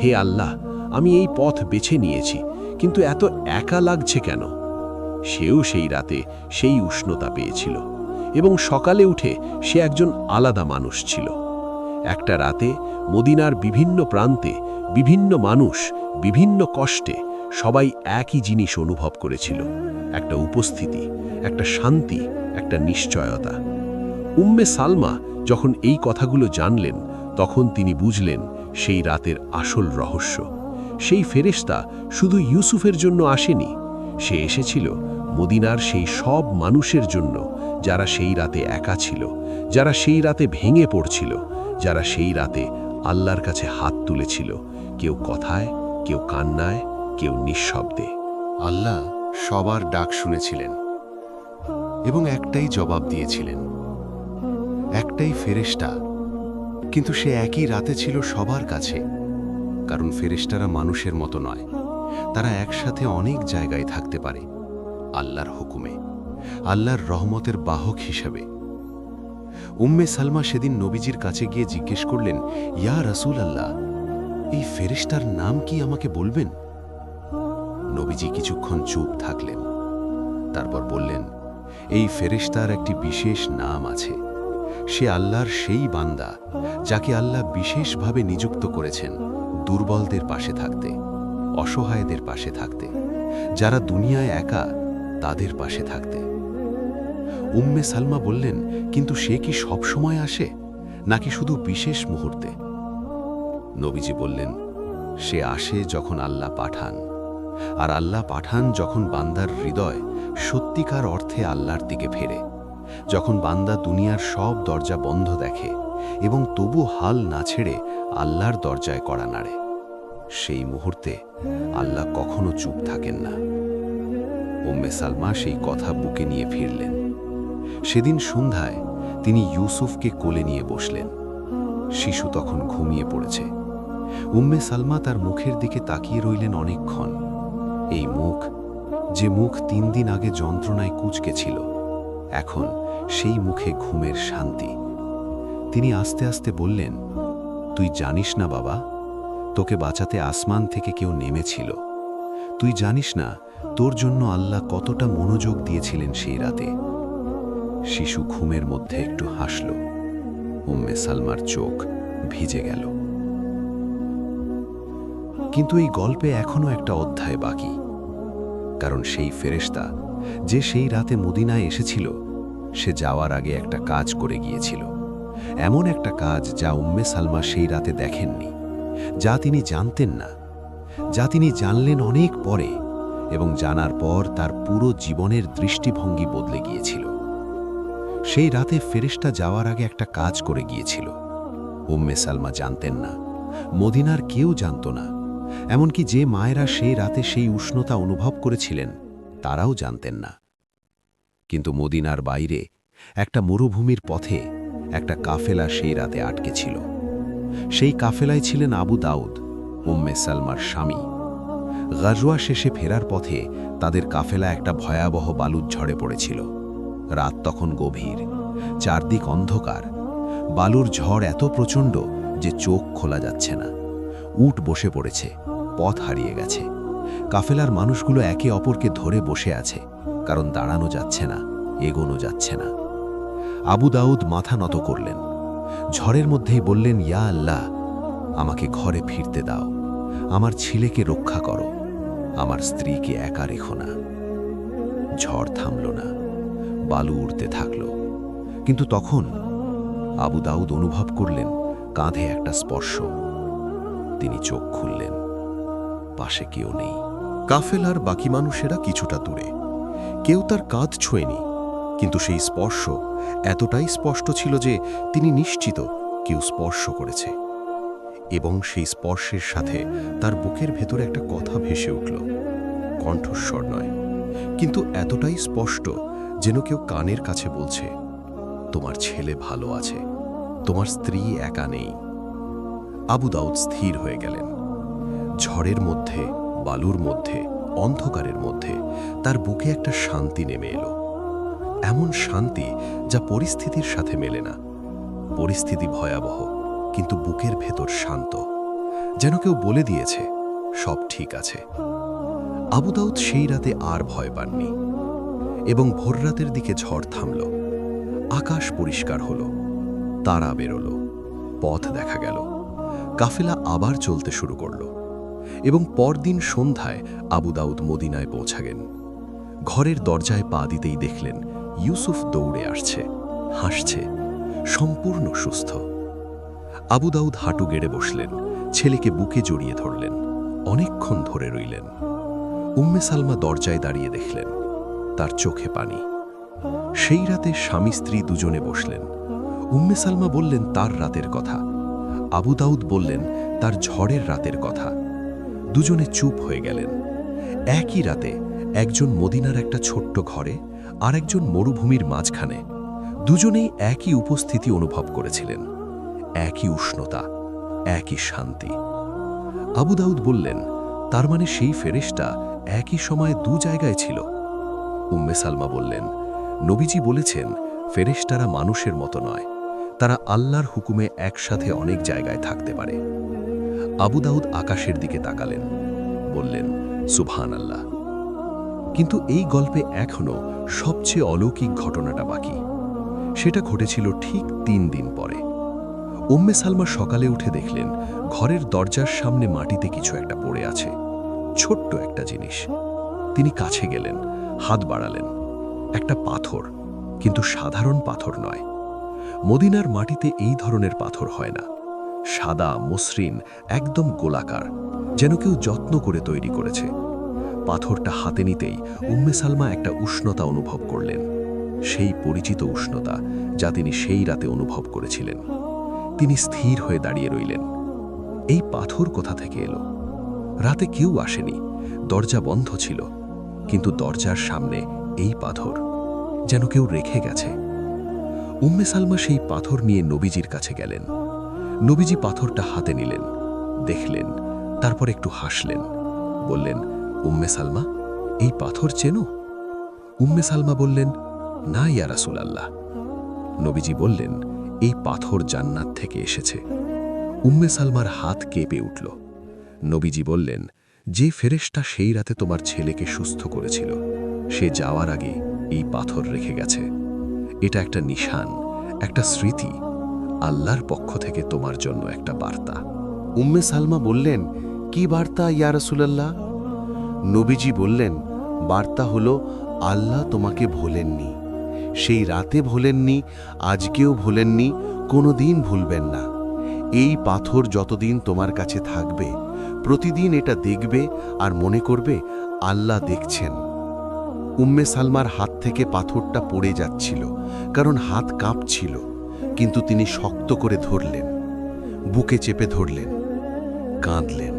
হে আল্লাহ, আমি এই পথ বেছে নিয়েছি, কিন্তু এত একা লাগছে কেন? সেও সেই রাতে সেই উষ্ণতা পেয়েছিল, এবং সকালে উঠে সে একজন আলাদা মানুষ ছিল। একটা রাতে মদিনার বিভিন্ন প্রান্তে বিভিন্ন মানুষ বিভিন্ন কষ্টে সবাই একই জিনিস অনুভব করেছিল, একটা উপস্থিতি, একটা শান্তি, একটা নিশ্চয়তা। উম্মে সালমা যখন এই কথাগুলো জানলেন, তখন তিনি বুঝলেন সেই রাতের আসল রহস্য। সেই ফেরেশতা শুধু ইউসুফের জন্য আসেনি, সে এসেছিল মদিনার সেই সব মানুষের জন্য যারা সেই রাতে একা ছিল, যারা সেই রাতে ভেঙে পড়ছিল, যারা সেই রাতে আল্লাহর কাছে হাত তুলেছিল, কেউ কথায়, কেউ কান্নায়, কেউ নিঃশব্দে। আল্লাহ সবার ডাক শুনেছিলেন এবং একটাই জবাব দিয়েছিলেন, একটাই ফেরেশতা। কিন্তু সে একই রাতে ছিল সবার কাছে, কারণ ফেরেশতারা মানুষের মতো নয়, তারা একসাথে অনেক জায়গায় থাকতে পারে, আল্লাহর হুকুমে, আল্লাহর রহমতের বাহক হিসেবে। উম্মে সালমা সেদিন নবীজির কাছে গিয়ে জিজ্ঞেস করলেন, ইয়া রাসূল আল্লাহ, এই ফেরেশতার নাম কি আমাকে বলবেন? নবীজি কিছুক্ষণ চুপ থাকলেন, তারপর বললেন, এই ফেরেশতার একটি বিশেষ নাম আছে। সে আল্লাহর সেই বান্দা যাকে আল্লাহ বিশেষভাবে নিযুক্ত করেছেন দুর্বলদের পাশে থাকতে, অসহায়দের পাশে থাকতে, যারা দুনিয়ায় একা তাদের পাশে থাকতে। উম্মে সালমা বললেন, কিন্তু সে কি সব সময় আসে, নাকি শুধু বিশেষ মুহূর্তে? নবীজি বললেন, সে আসে যখন আল্লাহ পাঠান, আর আল্লাহ পাঠান যখন বান্দার হৃদয় সত্যিকার অর্থে আল্লাহর দিকে ফেরে, যখন বান্দা দুনিয়ার সব দরজা বন্ধ দেখে এবং তবু হাল না ছেড়ে আল্লাহর দরজায় কড়া নাড়ে। সেই মুহূর্তে আল্লাহ কখনো চুপ থাকেন না। উম্মে সালমা সেই কথা বুকে নিয়ে ফিরলেন। সেদিন সন্ধ্যায় তিনি ইউসুফকে কোলে নিয়ে বসলেন। শিশু তখন ঘুমিয়ে পড়েছে। উম্মে সালমা তার মুখের দিকে তাকিয়ে রইলেন অনেকক্ষণ। এই মুখ, যে মুখ 3 দিন আগে যন্ত্রণায় কুঁচকে ছিল, এখন সেই মুখে ঘুমের শান্তি। তিনি আস্তে আস্তে বললেন, তুই জানিস না বাবা, তোকে বাঁচাতে আসমান থেকে কেউ নেমেছিল। তুই জানিস না তোর জন্য আল্লাহ কতটা মনোযোগ দিয়েছিলেন সেই রাতে। শিশু ঘুমের মধ্যে একটু হাসল। উম্মে সালমার চোখ ভিজে গেল। কিন্তু এই গল্পে এখনো একটা অধ্যায় বাকি, কারণ সেই ফেরেশতা যে সেই রাতে মদিনায় এসেছিল, সে যাওয়ার আগে একটা কাজ করে গিয়েছিল। এমন একটা কাজ যা উম্মে সালমা সেই রাতে দেখেননি, যা তিনি জানতেন না, যা তিনি জানলেন অনেক পরে, এবং জানার পর তার পুরো জীবনের দৃষ্টিভঙ্গি বদলে গিয়েছিল। সেই রাতে ফেরেশতা যাওয়ার আগে একটা কাজ করে গিয়েছিল। উম্মে সালমা জানতেন না, মদিনার কেউ জানত না, এমনকি যে মায়েরা সেই রাতে সেই উষ্ণতা অনুভব করেছিলেন তারাও জানতেন না। কিন্তু মদিনার বাইরে একটা মরুভূমির পথে একটা কাফেলা সেই রাতে আটকে ছিল। সেই কাফেলায় ছিলেন আবু দাউদ, উম্মে সালমার স্বামী। গাজওয়া শেষে ফেরার পথে তাদের কাফেলা একটা ভয়াবহ বালুর ঝড়ে পড়েছিল। রাত তখন গভীর, চারদিক অন্ধকার। বালুর ঝড় এত প্রচণ্ড যে চোখ খোলা যাচ্ছে না। উট বসে পড়েছে, পথ হারিয়ে গেছে। কাফেলার মানুষগুলো একে অপরকে ধরে বসে আছে, কারণ দাঁড়ানো যাচ্ছে না, এগোনো যাচ্ছে না। আবু দাউদ মাথা নত করলেন। ঝড়ের মধ্যেই বললেন, ইয়া আল্লাহ, আমাকে ঘরে ফিরতে দাও, আমার ছেলেকে রক্ষা করো, আমার স্ত্রীকে একা রেখো না। ঝড় থামল না, বালু উড়তে থাকল। কিন্তু তখন আবু দাউদ অনুভব করলেন কাঁধে একটা স্পর্শ। তিনি চোখ খুললেন, পাশে কেউ নেই। কাফেলার বাকি মানুষেরা কিছুটা দূরে, কেউ তার কাঁধ ছোঁয়নি, কিন্তু সেই স্পর্শ এতটাই স্পষ্ট ছিল যে তিনি নিশ্চিত কেউ স্পর্শ করেছে। এবং সেই স্পর্শের সাথে তার বুকের ভেতরে একটা কথা ভেসে উঠল। কণ্ঠস্বর নয়, কিন্তু এতটাই স্পষ্ট যেন কেউ কানের কাছে বলছে, তোমার ছেলে ভালো আছে, তোমার স্ত্রী একা নেই। আবু দাউদ স্থির হয়ে গেলেন। ঝড়ের মধ্যে, বালুর মধ্যে, অন্ধকারের মধ্যে তার বুকে একটা শান্তি নেমে এলো। এমন শান্তি যা পরিস্থিতির সাথে মেলে না। পরিস্থিতি ভয়াবহ, কিন্তু বুকের ভেতর শান্ত, যেন কেউ বলে দিয়েছে সব ঠিক আছে। আবু দাউদ সেই রাতে আর ভয় পাননি। এবং ভোররাতের দিকে ঝড় থামল, আকাশ পরিষ্কার হলো, তারা বেরোলো, পথ দেখা গেল, কাফেলা আবার চলতে শুরু করল। এবং পরদিন সন্ধ্যায় আবু দাউদ মদিনায় পৌঁছালেন। ঘরের দরজায় পা দিতেই দেখলেন ইউসুফ দৌড়ে আসছে, হাসছে, সম্পূর্ণ সুস্থ। আবু দাউদ হাঁটু গেড়ে বসলেন, ছেলেকে বুকে জড়িয়ে ধরলেন, অনেকক্ষণ ধরে রইলেন। উম্মে সালমা দরজায় দাঁড়িয়ে দেখলেন, তার চোখে পানি। সেই রাতে স্বামী স্ত্রী দুজনে বসলেন। উম্মে সালমা বললেন তার রাতের কথা, আবু দাউদ বললেন তার ঝড়ের রাতের কথা। দুজনে চুপ হয়ে গেলেন। একই রাতে একজন মদিনার একটা ছোট্ট ঘরে, আর একজন মরুভূমির মাঝখানে। দুজনেই একই উপস্থিতি অনুভব করেছিলেন, একই উষ্ণতা, একই শান্তি। আবু দাউদ বললেন, তার মানে সেই ফেরেশতা একই সময়ে দু জায়গায় ছিল। উম্মে সালমা বললেন, নবীজি বলেছেন ফেরেশতারা মানুষের মতো নয়, তারা আল্লাহর হুকুমে একসাথে অনেক জায়গায় থাকতে পারে। আবু দাউদ আকাশের দিকে তাকালেন, বললেন সুবহানাল্লাহ। কিন্তু এই গল্পে এখনো সবচেয়ে অলৌকিক ঘটনাটা বাকি। সেটা ঘটেছিল ঠিক 3 দিন পরে। উম্মে সালমা সকালে উঠে দেখলেন ঘরের দরজার সামনে মাটিতে কিছু একটা পড়ে আছে, ছোট্ট একটা জিনিস। তিনি কাছে গেলেন, হাত বাড়ালেন। একটা পাথর, কিন্তু সাধারণ পাথর নয়। মদিনার মাটিতে এই ধরনের পাথর হয় না। সাদা, মসৃণ, একদম গোলাকার, যেন কেউ যত্ন করে তৈরি করেছে। পাথরটা হাতে নিতেই উম্মে সালমা একটা উষ্ণতা অনুভব করলেন, সেই পরিচিত উষ্ণতা যা তিনি সেই রাতে অনুভব করেছিলেন। তিনি স্থির হয়ে দাঁড়িয়ে রইলেন। এই পাথর কোথা থেকে এলো? রাতে কেউ আসেনি, দরজা বন্ধ ছিল, কিন্তু দরজার সামনে এই পাথর, যেন কেউ রেখে গেছে। উম্মে সালমা সেই পাথর নিয়ে নবীজির কাছে গেলেন। নবীজি পাথরটা হাতে নিলেন, দেখলেন, তারপর একটু হাসলেন, বললেন, উম্মে সালমা, এই পাথর চেনো? উম্মে সালমা বললেন, না ইয়া রাসূলুল্লাহ। নবীজি বললেন, এই পাথর জান্নাত থেকে এসেছে। উম্মে সালমার হাত কেঁপে উঠল। নবীজি বললেন, যে ফেরেশতা সেই রাতে তোমার ছেলেকে সুস্থ করেছিল, সে যাওয়ার আগে এই পাথর রেখে গেছে। এটা একটা নিশান, একটা স্মৃতি, আল্লাহর পক্ষ থেকে তোমার জন্য একটা বার্তা। উম্মে সালমা বললেন, কি বার্তা ইয়া রাসূলুল্লাহ? নবীজি বললেন, বার্তা হলো আল্লাহ তোমাকে ভোলেননি, সেই রাতে ভোলেননি, আজকেও ভোলেননি, কোনোদিন ভুলবেন না। এই পাথর যতদিন তোমার কাছে থাকবে, প্রতিদিন এটা দেখবে আর মনে করবে আল্লাহ দেখছেন। উম্মে সালমার হাত থেকে পাথরটা পড়ে যাচ্ছিল, কারণ হাত কাঁপছিল, কিন্তু তিনি শক্ত করে ধরলেন, বুকে চেপে ধরলেন, কাঁদলেন।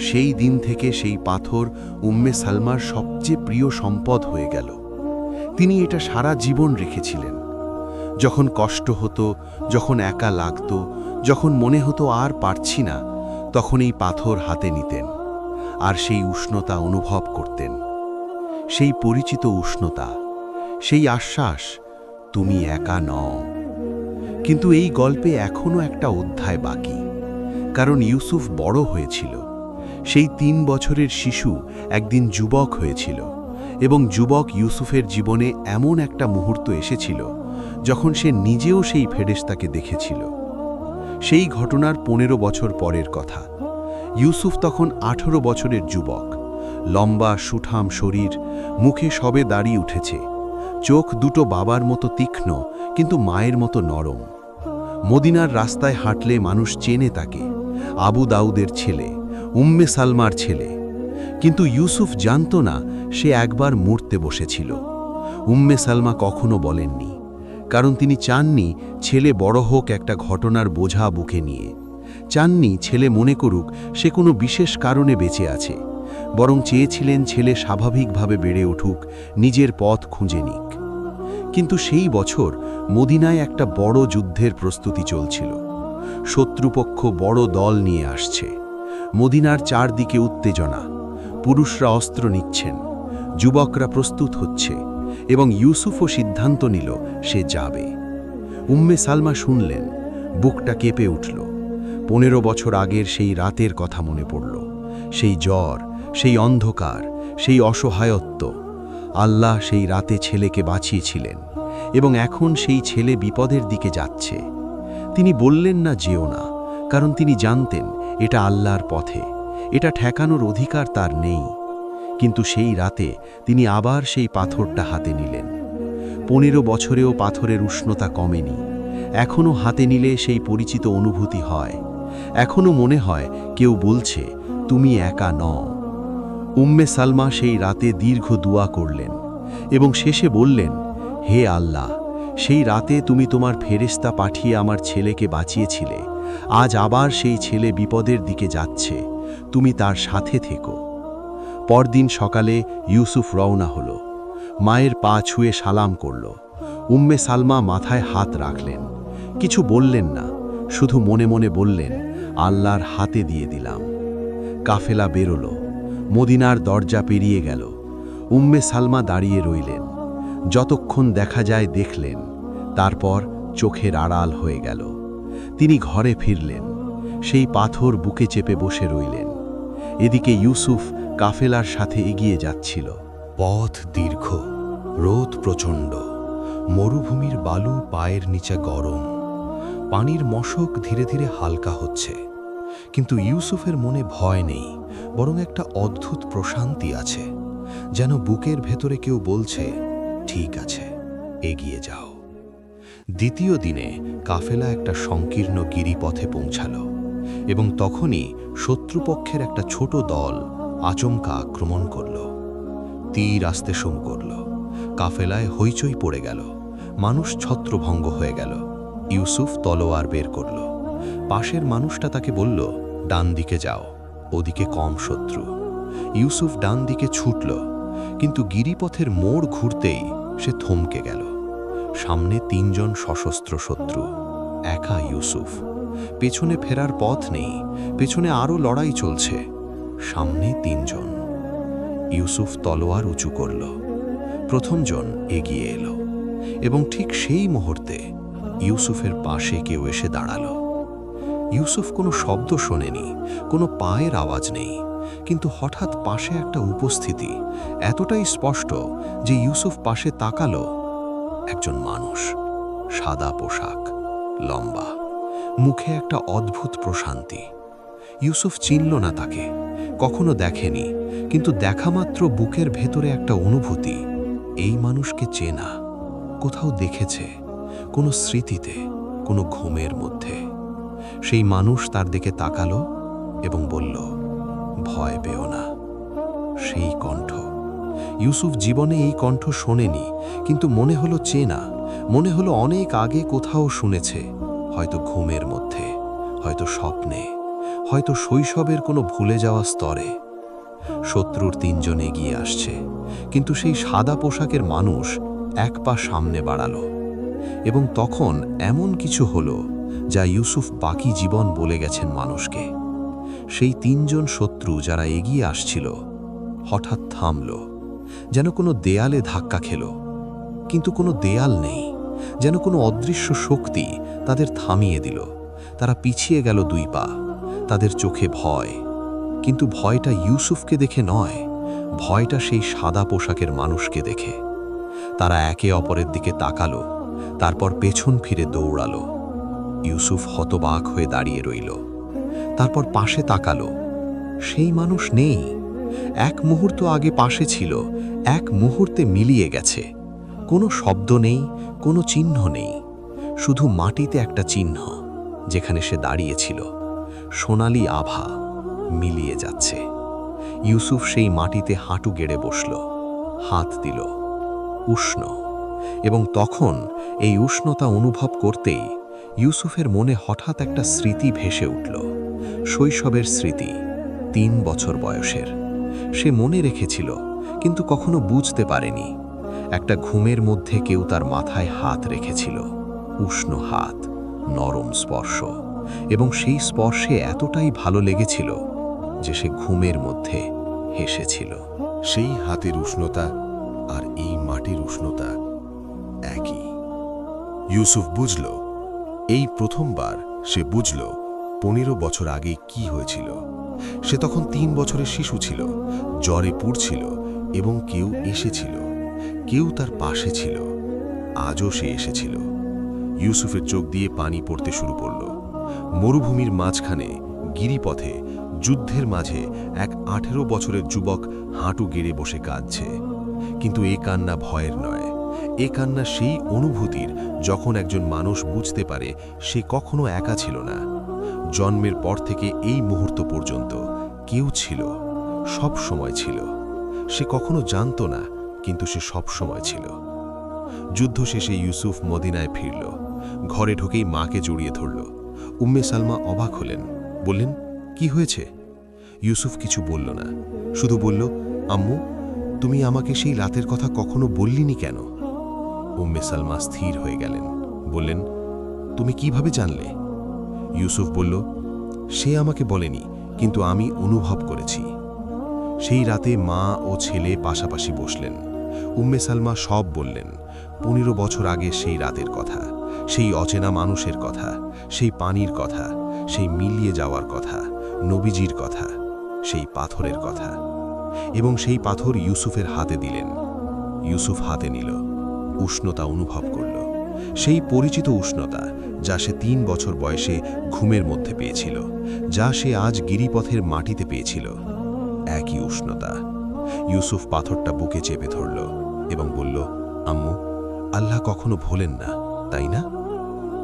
সেই দিন থেকে সেই পাথর উম্মে সালমার সবচেয়ে প্রিয় সম্পদ হয়ে গেল। তিনি এটা সারা জীবন রেখেছিলেন। যখন কষ্ট হতো, যখন একা লাগতো, যখন মনে হতো আর পারছি না, তখন এই পাথর হাতে নিতেন আর সেই উষ্ণতা অনুভব করতেন। সেই পরিচিত উষ্ণতা, সেই আশ্বাস, তুমি একা নও। কিন্তু এই গল্পে এখনো একটা অধ্যায় বাকি, কারণ ইউসুফ বড় হয়েছিল। সেই 3 বছরের শিশু একদিন যুবক হয়েছিল, এবং যুবক ইউসুফের জীবনে এমন একটা মুহূর্ত এসেছিল যখন সে নিজেও সেই ফেরেশতাকে দেখেছিল। সেই ঘটনার 15 বছর পরের কথা। ইউসুফ তখন 18 বছরের যুবক, লম্বা সুঠাম শরীর, মুখে সবে দাড়ি উঠেছে, চোখ দুটো বাবার মতো তীক্ষ্ণ, কিন্তু মায়ের মতো নরম। মদিনার রাস্তায় হাঁটলে মানুষ চেনে তাকে, আবু দাউদের ছেলে, উম্মে সালমার ছেলে। কিন্তু ইউসুফ জানত না সে একবার মরতে বসেছিল। উম্মে সালমা কখনো বলেননি, কারণ তিনি চাননি ছেলে বড় হোক একটা ঘটনার বোঝা বুকে নিয়ে। চাননি ছেলে মনে করুক সে কোনো বিশেষ কারণে বেঁচে আছে, বরং চেয়েছিলেন ছেলে স্বাভাবিকভাবে বেড়ে উঠুক, নিজের পথ খুঁজে নিক। কিন্তু সেই বছর মদিনায় একটা বড় যুদ্ধের প্রস্তুতি চলছিল। শত্রুপক্ষ বড় দল নিয়ে আসছে। মদিনার চারদিকে উত্তেজনা, পুরুষরা অস্ত্র নিচ্ছেন, যুবকরা প্রস্তুত হচ্ছে, এবং ইউসুফও সিদ্ধান্ত নিল সে যাবে। উম্মে সালমা শুনলেন, বুকটা কেঁপে উঠল। 15 বছর আগের সেই রাতের কথা মনে পড়ল। সেই জ্বর, সেই অন্ধকার, সেই অসহায়ত্ব। আল্লাহ সেই রাতে ছেলেকে বাঁচিয়েছিলেন, এবং এখন সেই ছেলে বিপদের দিকে যাচ্ছে। তিনি বললেন না যেও না, কারণ তিনি জানতেন এটা আল্লাহর পথে, এটা ঠেকানোর অধিকার তার নেই। কিন্তু সেই রাতে তিনি আবার সেই পাথরটা হাতে নিলেন। 15 বছরেও পাথরের উষ্ণতা কমেনি। এখনও হাতে নিলে সেই পরিচিত অনুভূতি হয়। এখনও মনে হয় কেউ বলছে, তুমি একা নও। উম্মে সালমা সেই রাতে দীর্ঘ দোয়া করলেন এবং শেষে বললেন, হে আল্লাহ, সেই রাতে তুমি তোমার ফেরেশতা পাঠিয়ে আমার ছেলেকে বাঁচিয়েছিলে। আজ আবার সেই ছেলে বিপদের দিকে যাচ্ছে, তুমি তার সাথে থেকো। পরদিন সকালে ইউসুফ রওনা হল। মায়ের পা ছুঁয়ে সালাম করল। উম্মে সালমা মাথায় হাত রাখলেন, কিছু বললেন না, শুধু মনে মনে বললেন, আল্লাহর হাতে দিয়ে দিলাম। কাফেলা বেরোল, মদিনার দরজা পেরিয়ে গেল। উম্মে সালমা দাঁড়িয়ে রইলেন। যতক্ষণ দেখা যায় দেখলেন, তারপর চোখের আড়াল হয়ে গেল। তিনি ঘরে ফিরলেন। সেই পাথর বুকে চেপে বসে রইলেন। এদিকে ইউসুফ কাফেলার সাথে এগিয়ে যাচ্ছিল। পথ দীর্ঘ, রোদ প্রচণ্ড, মরুভূমির বালু পায়ের নিচে গরম, পানির মশক ধীরে ধীরে হালকা হচ্ছে। কিন্তু ইউসুফের মনে ভয় নেই, বরং একটা অদ্ভুত প্রশান্তি আছে, যেন বুকের ভেতরে কেউ বলছে, ঠিক আছে, এগিয়ে যাও। দ্বিতীয় দিনে কাফেলা একটা সংকীর্ণ গিরিপথে পৌঁছাল, এবং তখনই শত্রুপক্ষের একটা ছোট দল আচমকা আক্রমণ করল। তীর আসতে শুরু করল। কাফেলায় হইচই পড়ে গেল, মানুষ ছত্রভঙ্গ হয়ে গেল। ইউসুফ তলোয়ার বের করল। পাশের মানুষটা তাকে বলল, ডান দিকে যাও, ওদিকে কম শত্রু। ইউসুফ ডান দিকে ছুটল, কিন্তু গিরিপথের মোড় ঘুরতেই সে থমকে গেল। সামনে 3 জন সশস্ত্র শত্রু, একা ইউসুফ। পেছনে ফেরার পথ নেই, পেছনে আরও লড়াই চলছে। সামনে 3 জন। ইউসুফ তলোয়ার উঁচু করল। প্রথম জন এগিয়ে এলো, এবং ঠিক সেই মুহূর্তে ইউসুফের পাশে কেউ এসে দাঁড়ালো। ইউসুফ কোনো শব্দ শোনেনি, কোনো পায়ের আওয়াজ নেই, কিন্তু হঠাৎ পাশে একটা উপস্থিতি এতটাই স্পষ্ট যে ইউসুফ পাশে তাকালো। একজন মানুষ, সাদা পোশাক, লম্বা, মুখে একটা অদ্ভুত প্রশান্তি। ইউসুফ চিনল না তাকে, কখনো দেখেনি, কিন্তু দেখামাত্র বুকের ভেতরে একটা অনুভূতি, এই মানুষকে চেনা, কোথাও দেখেছে, কোনো স্মৃতিতে, কোনো ঘুমের মধ্যে। সেই মানুষ তার দিকে তাকালো এবং বলল, ভয় পেও না। সেই কণ্ঠ, ইউসুফ জীবনে এই কণ্ঠ শোনেনি, কিন্তু মনে হলো চেনা, মনে হলো অনেক আগে কোথাও শুনেছে, হয়তো ঘুমের মধ্যে, হয়তো স্বপ্নে, হয়তো শৈশবের কোনো ভুলে যাওয়া স্তরে। শত্রুর 3 জন এগিয়ে আসছে, কিন্তু সেই সাদা পোশাকের মানুষ এক পা সামনে বাড়ালো, এবং তখন এমন কিছু হলো যা ইউসুফ বাকি জীবন বলে গেছেন মানুষকে। সেই 3 জন শত্রু যারা এগিয়ে আসছিল হঠাৎ থামল, যেন কোনো দেয়ালে ধাক্কা খেল, কিন্তু কোনো দেয়াল নেই, যেন কোনো অদৃশ্য শক্তি তাদের থামিয়ে দিল। তারা পিছিয়ে গেল 2 পা, তাদের চোখে ভয়, কিন্তু ভয়টা ইউসুফকে দেখে নয়, ভয়টা সেই সাদা পোশাকের মানুষকে দেখে। তারা একে অপরের দিকে তাকালো, তারপর পেছন ফিরে দৌড়ালো। ইউসুফ হতবাক হয়ে দাঁড়িয়ে রইল। তারপর পাশে তাকালো, সেই মানুষ নেই। এক মুহূর্ত আগে পাশে ছিল, এক মুহূর্তে মিলিয়ে গেছে। কোনো শব্দ নেই, কোনো চিহ্ন নেই, শুধু মাটিতে একটা চিহ্ন, যেখানে সে দাঁড়িয়েছিল। সোনালি আভা মিলিয়ে যাচ্ছে। ইউসুফ সেই মাটিতে হাঁটু গেড়ে বসল, হাত দিল, উষ্ণ। এবং তখন এই উষ্ণতা অনুভব করতেই ইউসুফের মনে হঠাৎ একটা স্মৃতি ভেসে উঠল। শৈশবের স্মৃতি, 3 বছর বয়সের। সে মনে রেখেছিল, কিন্তু কখনো বুঝতে পারেনি। একটা ঘুমের মধ্যে কেউ তার মাথায় হাত রেখেছিল, উষ্ণ হাত, নরম স্পর্শ, এবং সেই স্পর্শে এতটাই ভালো লেগেছিল যে সে ঘুমের মধ্যে হেসেছিল। সেই হাতের উষ্ণতা আর এই মাটির উষ্ণতা একই। ইউসুফ বুঝল, এই প্রথমবার সে বুঝল 15 বছর আগে কি হয়েছিল। সে তখন 3 বছরের শিশু ছিল, জ্বরে পুড়ছিল, এবং কেউ এসেছিল, কেউ তার পাশে ছিল। আজও সে এসেছিল। ইউসুফের চোখ দিয়ে পানি পড়তে শুরু করল। মরুভূমির মাঝখানে, গিরিপথে, যুদ্ধের মাঝে এক 18 বছরের যুবক হাঁটু গেড়ে বসে কাঁদছে। কিন্তু এ কান্না ভয়ের নয়, এ কান্না সেই অনুভূতির যখন একজন মানুষ বুঝতে পারে সে কখনো একা ছিল না। জন্মের পর থেকে এই মুহূর্ত পর্যন্ত কেউ ছিল, সব সময় ছিল। সে কখনো জানত না, কিন্তু সে সব সময় ছিল। যুদ্ধ শেষে ইউসুফ মদিনায় ফিরল। ঘরে ঢুকেই মাকে জড়িয়ে ধরল। উম্মে সালমা অবাক হলেন, বললেন, কি হয়েছে? ইউসুফ কিছু বলল না, শুধু বলল, আম্মু, তুমি আমাকে সেই রাতের কথা কখনো বললিনি কেন? উম্মে সালমা স্থির হয়ে গেলেন, বললেন, তুমি কিভাবে জানলে? ইউসুফ বলল, সে আমাকে বলেনি, কিন্তু আমি অনুভব করেছি। সেই রাতে মা ও ছেলে পাশাপাশি বসলেন। উম্মে সালমা সব বললেন, 15 বছর আগে সেই রাতের কথা, সেই অচেনা মানুষের কথা, সেই পানির কথা, সেই মিলিয়ে যাওয়ার কথা, নবীজির কথা, সেই পাথরের কথা। এবং সেই পাথর ইউসুফের হাতে দিলেন। ইউসুফ হাতে নিল, উষ্ণতা অনুভব করল, সেই পরিচিত উষ্ণতা যা সে 3 বছর বয়সে ঘুমের মধ্যে পেয়েছিল, যা সে আজ গিরিপথের মাটিতে পেয়েছিল। একই উষ্ণতা। ইউসুফ পাথরটা বুকে চেপে ধরল এবং বলল, আম্মু, আল্লাহ কখনো ভোলেন না, তাই না?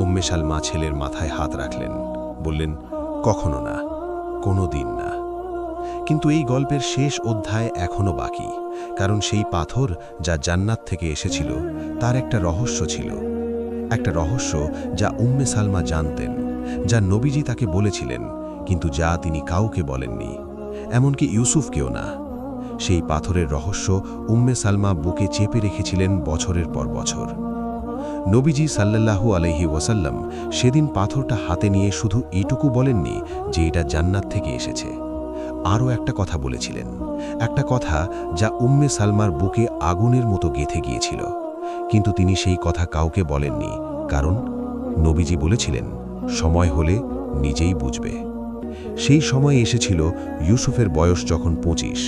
উম্মে সালমা ছেলের মাথায় হাত রাখলেন, বললেন, কখনো না, কোনো দিন না। কিন্তু এই গল্পের শেষ অধ্যায় এখনো বাকি, কারণ সেই পাথর যা জান্নাত থেকে এসেছিল তার একটা রহস্য ছিল। একটা রহস্য যা উম্মে সালমা জানতেন, যা নবীজি তাকে বলেছিলেন, কিন্তু যা তিনি কাউকে বলেননি, এমনকি ইউসুফকেও না। সেই পাথরের রহস্য উম্মে সালমা বুকে চেপে রেখেছিলেন বছরের পর বছর। নবীজি সাল্লাল্লাহু আলাইহি ওয়াসাল্লাম সেদিন পাথরটা হাতে নিয়ে শুধু এইটুকু বলেননি যে এটা জান্নাত থেকে এসেছে, আরও একটা কথা বলেছিলেন, একটা কথা যা উম্মে সালমার বুকে আগুনের মতো গেঁথে গিয়েছিল। কিন্তু তিনি সেই কথা কাউকে বলেননি, কারণ নবীজি বলেছিলেন, সময় হলে নিজেই বুঝবে। সেই সময় এসেছিল ইউসুফের বয়স যখন 25।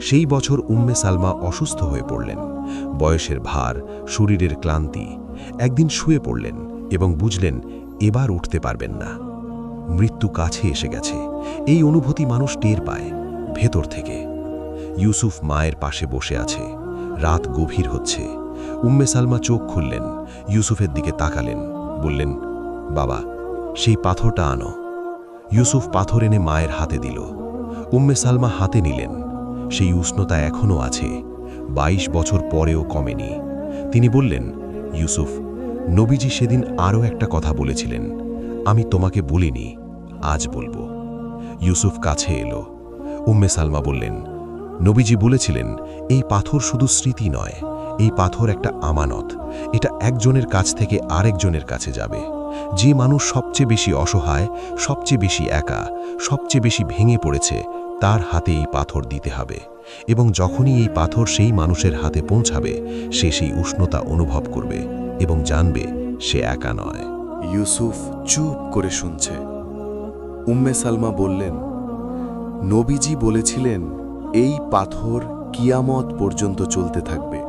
সেই বছর উম্মে সালমা অসুস্থ হয়ে পড়লেন, বয়সের ভার, শরীরের ক্লান্তি। একদিন শুয়ে পড়লেন এবং বুঝলেন এবার উঠতে পারবেন না। মৃত্যু কাছে এসে গেছে, এই অনুভূতি মানুষ টের পায় ভেতর থেকে। ইউসুফ মায়ের পাশে বসে আছে, রাত গভীর হচ্ছে। উম্মে সালমা চোখ খুললেন, ইউসুফের দিকে তাকালেন, বললেন, বাবা, সেই পাথরটা আনো। ইউসুফ পাথর এনে মায়ের হাতে দিল। উম্মে সালমা হাতে নিলেন। সেই উষ্ণতা এখনও আছে, 22 বছর পরেও কমেনি। তিনি বললেন, ইউসুফ, নবীজি সেদিন আরও একটা কথা বলেছিলেন, আমি তোমাকে বলিনি, আজ বলবো। ইউসুফ কাছে এলো। উম্মে সালমা বললেন, নবীজি বলেছিলেন, এই পাথর শুধু স্মৃতি নয়, এই পাথর একটা আমানত। এটা একজনের কাছ থেকে আরেকজনের কাছে যাবে। যে মানুষ সবচেয়ে বেশি অসহায়, সবচেয়ে বেশি একা, সবচেয়ে বেশি ভেঙে পড়েছে, তার হাতে এই পাথর দিতে হবে। এবং যখনই এই পাথর সেই মানুষের হাতে পৌঁছাবে, সে সেই উষ্ণতা অনুভব করবে এবং জানবে সে একা নয়। ইউসুফ চুপ করে শুনছে। উম্মে সালমা বললেন, নবীজি বলেছিলেন, এই পাথর কিয়ামত পর্যন্ত চলতে থাকবে,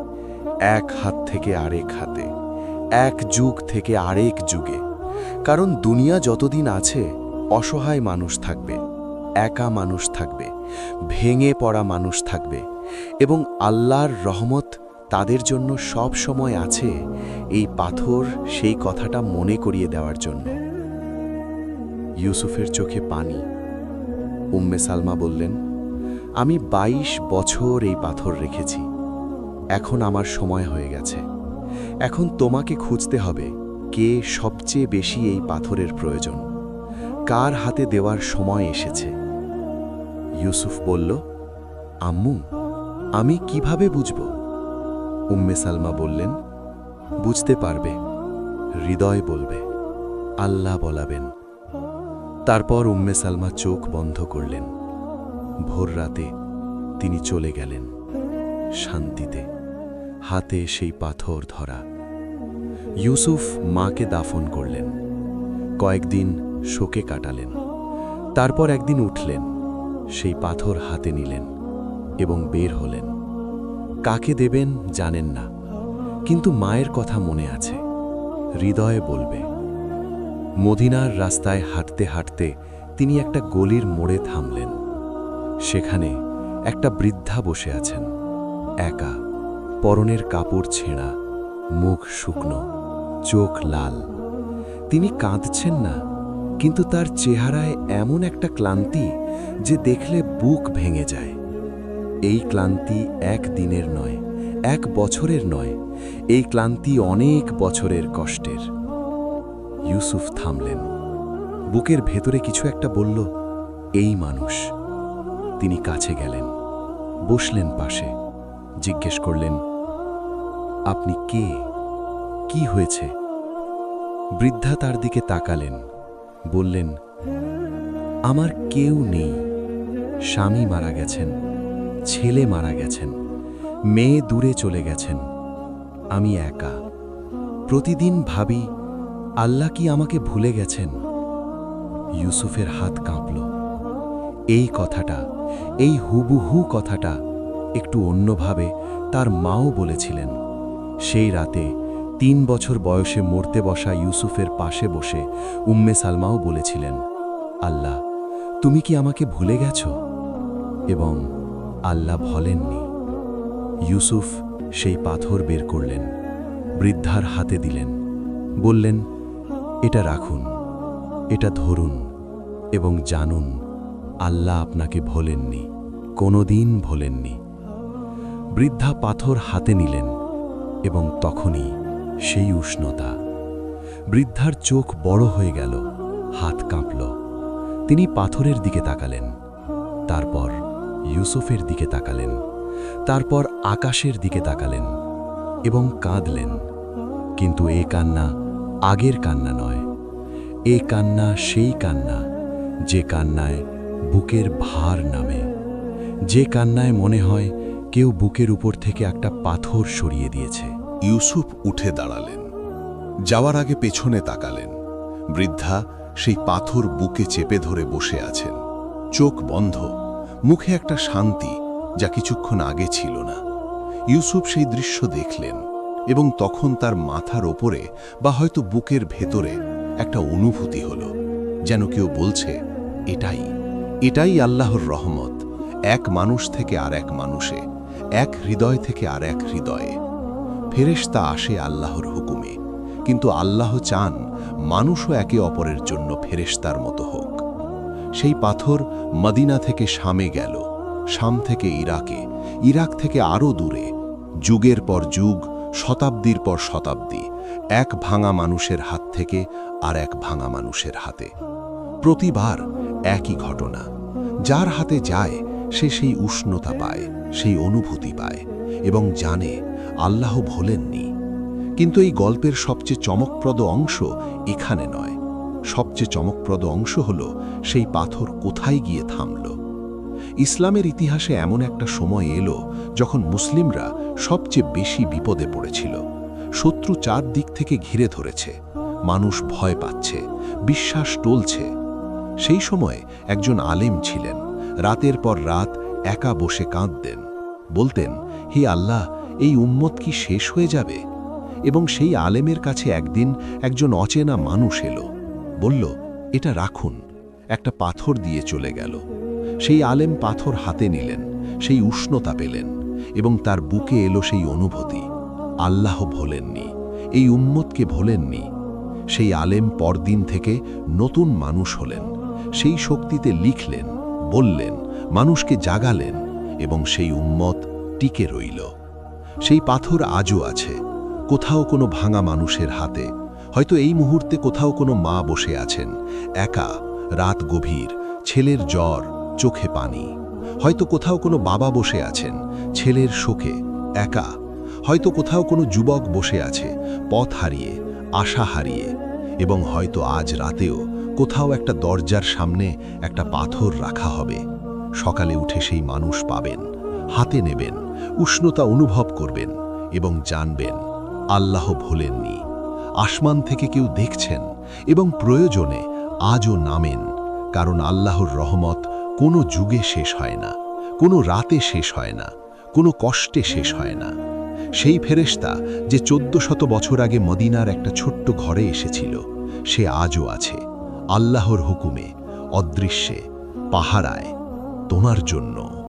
এক হাত থেকে আরেক হাতে, এক যুগ থেকে আরেক যুগে। কারণ দুনিয়া যতদিন আছে, অসহায় মানুষ থাকবে, একা মানুষ থাকবে, ভেঙে পড়া মানুষ থাকবে, এবং আল্লাহর রহমত তাদের জন্য সব সময় আছে। এই পাথর সেই কথাটা মনে করিয়ে দেওয়ার জন্য। ইউসুফের চোখে পানি। উম্মে সালমা বললেন, আমি 22 বছর এই পাথর রেখেছি, এখন আমার সময় হয়ে গেছে। এখন তোমাকে খুঁজতে হবে কে সবচেয়ে বেশি এই পাথরের প্রয়োজন। কার হাতে দেওয়ার সময় এসেছে। ইউসুফ বলল, আম্মু, আমি কিভাবে বুঝব? উম্মে সালমা বললেন, বুঝতে পারবে, হৃদয় বলবে, আল্লাহ বলাবেন। তারপর উম্মে সালমা চোখ বন্ধ করলেন। ভোর রাতে তিনি চলে গেলেন, শান্তিতে, হাতে সেই পাথর ধরা। ইউসুফ মাকে দাফন করলেন, কয়েকদিন শোকে কাটালেন। তারপর একদিন উঠলেন, সেই পাথর হাতে নিলেন এবং বের হলেন। কাকে দেবেন জানেন না, কিন্তু মায়ের কথা মনে আছে, হৃদয়ে বলবে। মদিনার রাস্তায় হাঁটতে হাঁটতে তিনি একটা গলির মোড়ে থামলেন। সেখানে একটা বৃদ্ধা বসে আছেন, একা, পরনের কাপড় ছেঁড়া, মুখ শুকনো, চোখ লাল। তিনি কাঁদছেন না, কিন্তু তার চেহারায় এমন একটা ক্লান্তি যে দেখলে বুক ভেঙে যায়। এই ক্লান্তি এক দিনের নয়, এক বছরের নয়, এই ক্লান্তি অনেক বছরের কষ্টের। ইউসুফ থামলেন, বুকের ভেতরে কিছু একটা বলল, এই মানুষ। তিনি কাছে গেলেন, বসলেন পাশে, জিজ্ঞেস করলেন, আপনি কে? কি হয়েছে? বৃদ্ধা তার দিকে তাকালেন, বললেন, আমার কেউ নেই। স্বামী মারা গেছেন, ছেলে মারা গেছেন, মেয়ে দূরে চলে গেছেন। আমি একা। প্রতিদিন ভাবি, আল্লাহ কি আমাকে ভুলে গেছেন? ইউসুফের হাত কাঁপল। এই কথাটা, এই হুবহু কথাটা একটু অন্যভাবে তার মাও বলেছিলেন। সেই রাতে 3 বছর বয়সে মরতে বসা ইউসুফের পাশে বসে উম্মে সালমাও বলেছিলেন, আল্লাহ, তুমি কি আমাকে ভুলে গেছ? এবং আল্লাহ ভোলেননি। ইউসুফ সেই পাথর বের করলেন, বৃদ্ধার হাতে দিলেন, বললেন, এটা রাখুন, এটা ধরুন এবং জানুন, আল্লাহ আপনাকে ভোলেননি, কোনোদিন ভোলেননি। বৃদ্ধা পাথর হাতে নিলেন এবং তখনই সেই উষ্ণতা। বৃদ্ধার চোখ বড় হয়ে গেল, হাত কাঁপল। তিনি পাথরের দিকে তাকালেন, তারপর ইউসুফের দিকে তাকালেন, তারপর আকাশের দিকে তাকালেন এবং কাঁদলেন। কিন্তু এ কান্না আগের কান্না নয়, এ কান্না সেই কান্না যে কান্নায় বুকের ভার নামে, যে কান্নায় মনে হয় কেউ বুকের উপর থেকে একটা পাথর সরিয়ে দিয়েছে। ইউসুফ উঠে দাঁড়ালেন, যাওয়ার আগে পেছনে তাকালেন। বৃদ্ধা সেই পাথর বুকে চেপে ধরে বসে আছেন, চোখ বন্ধ, মুখে একটা শান্তি যা কিছুক্ষণ আগে ছিল না। ইউসুফ সেই দৃশ্য দেখলেন এবং তখন তার মাথার ওপরে বা হয়তো বুকের ভেতরে একটা অনুভূতি হলো, যেন কেউ বলছে, এটাই আল্লাহর রহমত, এক মানুষ থেকে আর এক মানুষে, এক হৃদয় থেকে আর এক হৃদয়ে। ফেরেশতা আসে আল্লাহর হুকুমে, কিন্তু আল্লাহ চান মানুষও একে অপরের জন্য ফেরেশতার মতো হোক। সেই পাথর মদিনা থেকে শামে গেল, শাম থেকে ইরাকে, ইরাক থেকে আরও দূরে, যুগের পর যুগ, শতাব্দীর পর শতাব্দী, এক ভাঙা মানুষের হাত থেকে আর এক ভাঙা মানুষের হাতে। প্রতিবার একই ঘটনা, যার হাতে যায় সে সেই উষ্ণতা পায়, সেই অনুভূতি পায় এবং জানে আল্লাহ ভোলেননি। কিন্তু এই গল্পের সবচেয়ে চমকপ্রদ অংশ এখানে নয়। সবচেয়ে চমকপ্রদ অংশ হল সেই পাথর কোথায় গিয়ে থামল। ইসলামের ইতিহাসে এমন একটা সময় এলো যখন মুসলিমরা সবচেয়ে বেশি বিপদে পড়েছিল। শত্রু চারদিক থেকে ঘিরে ধরেছে, মানুষ ভয় পাচ্ছে, বিশ্বাস টলছে। সেই সময় একজন আলেম ছিলেন, রাতের পর রাত একা বসে কাঁদতেন, বলতেন, হে আল্লাহ, এই উম্মত কি শেষ হয়ে যাবে? এবং সেই আলেমের কাছে একদিন একজন অচেনা মানুষ এলো, বলল, এটা রাখুন, একটা পাথর দিয়ে চলে গেল। সেই আলেম পাথর হাতে নিলেন, সেই উষ্ণতা পেলেন এবং তার বুকে এলো সেই অনুভূতি, আল্লাহ ভোলেননি, এই উম্মতকে ভোলেননি। সেই আলেম পরদিন থেকে নতুন মানুষ হলেন, সেই শক্তিতে লিখলেন, বললেন, মানুষকে জাগালেন এবং সেই উম্মত টিকে রইল। সেই পাথর আজও আছে, কোথাও কোনো ভাঙা মানুষের হাতে। হয়তো এই মুহূর্তে কোথাও কোনো মা বসে আছেন, একা, রাত গভীর, ছেলের জ্বর, চোখে পানি। হয়তো কোথাও কোনো বাবা বসে আছেন, ছেলের শোকে, একা। হয়তো কোথাও কোনো যুবক বসে আছে, পথ হারিয়ে, আশা হারিয়ে। এবং হয়তো আজ রাতেও কোথাও একটা দরজার সামনে একটা পাথর রাখা হবে। সকালে উঠে সেই মানুষ পাবেন, হাতে নেবেন, উষ্ণতা অনুভব করবেন এবং জানবেন আল্লাহ ভোলেননি। আসমান থেকে কেউ দেখছেন এবং প্রয়োজনে আজও নামেন, কারণ আল্লাহর রহমত কোনো যুগে শেষ হয় না, কোনো রাতে শেষ হয় না, কোনো কষ্টে শেষ হয় না। সেই ফেরেশতা যে 1400 বছর আগে মদিনার একটা ছোট্ট ঘরে এসেছিল, সে আজও আছে, আল্লাহর হুকুমে, অদৃশ্যে, পাহারায়, তোমার জন্য।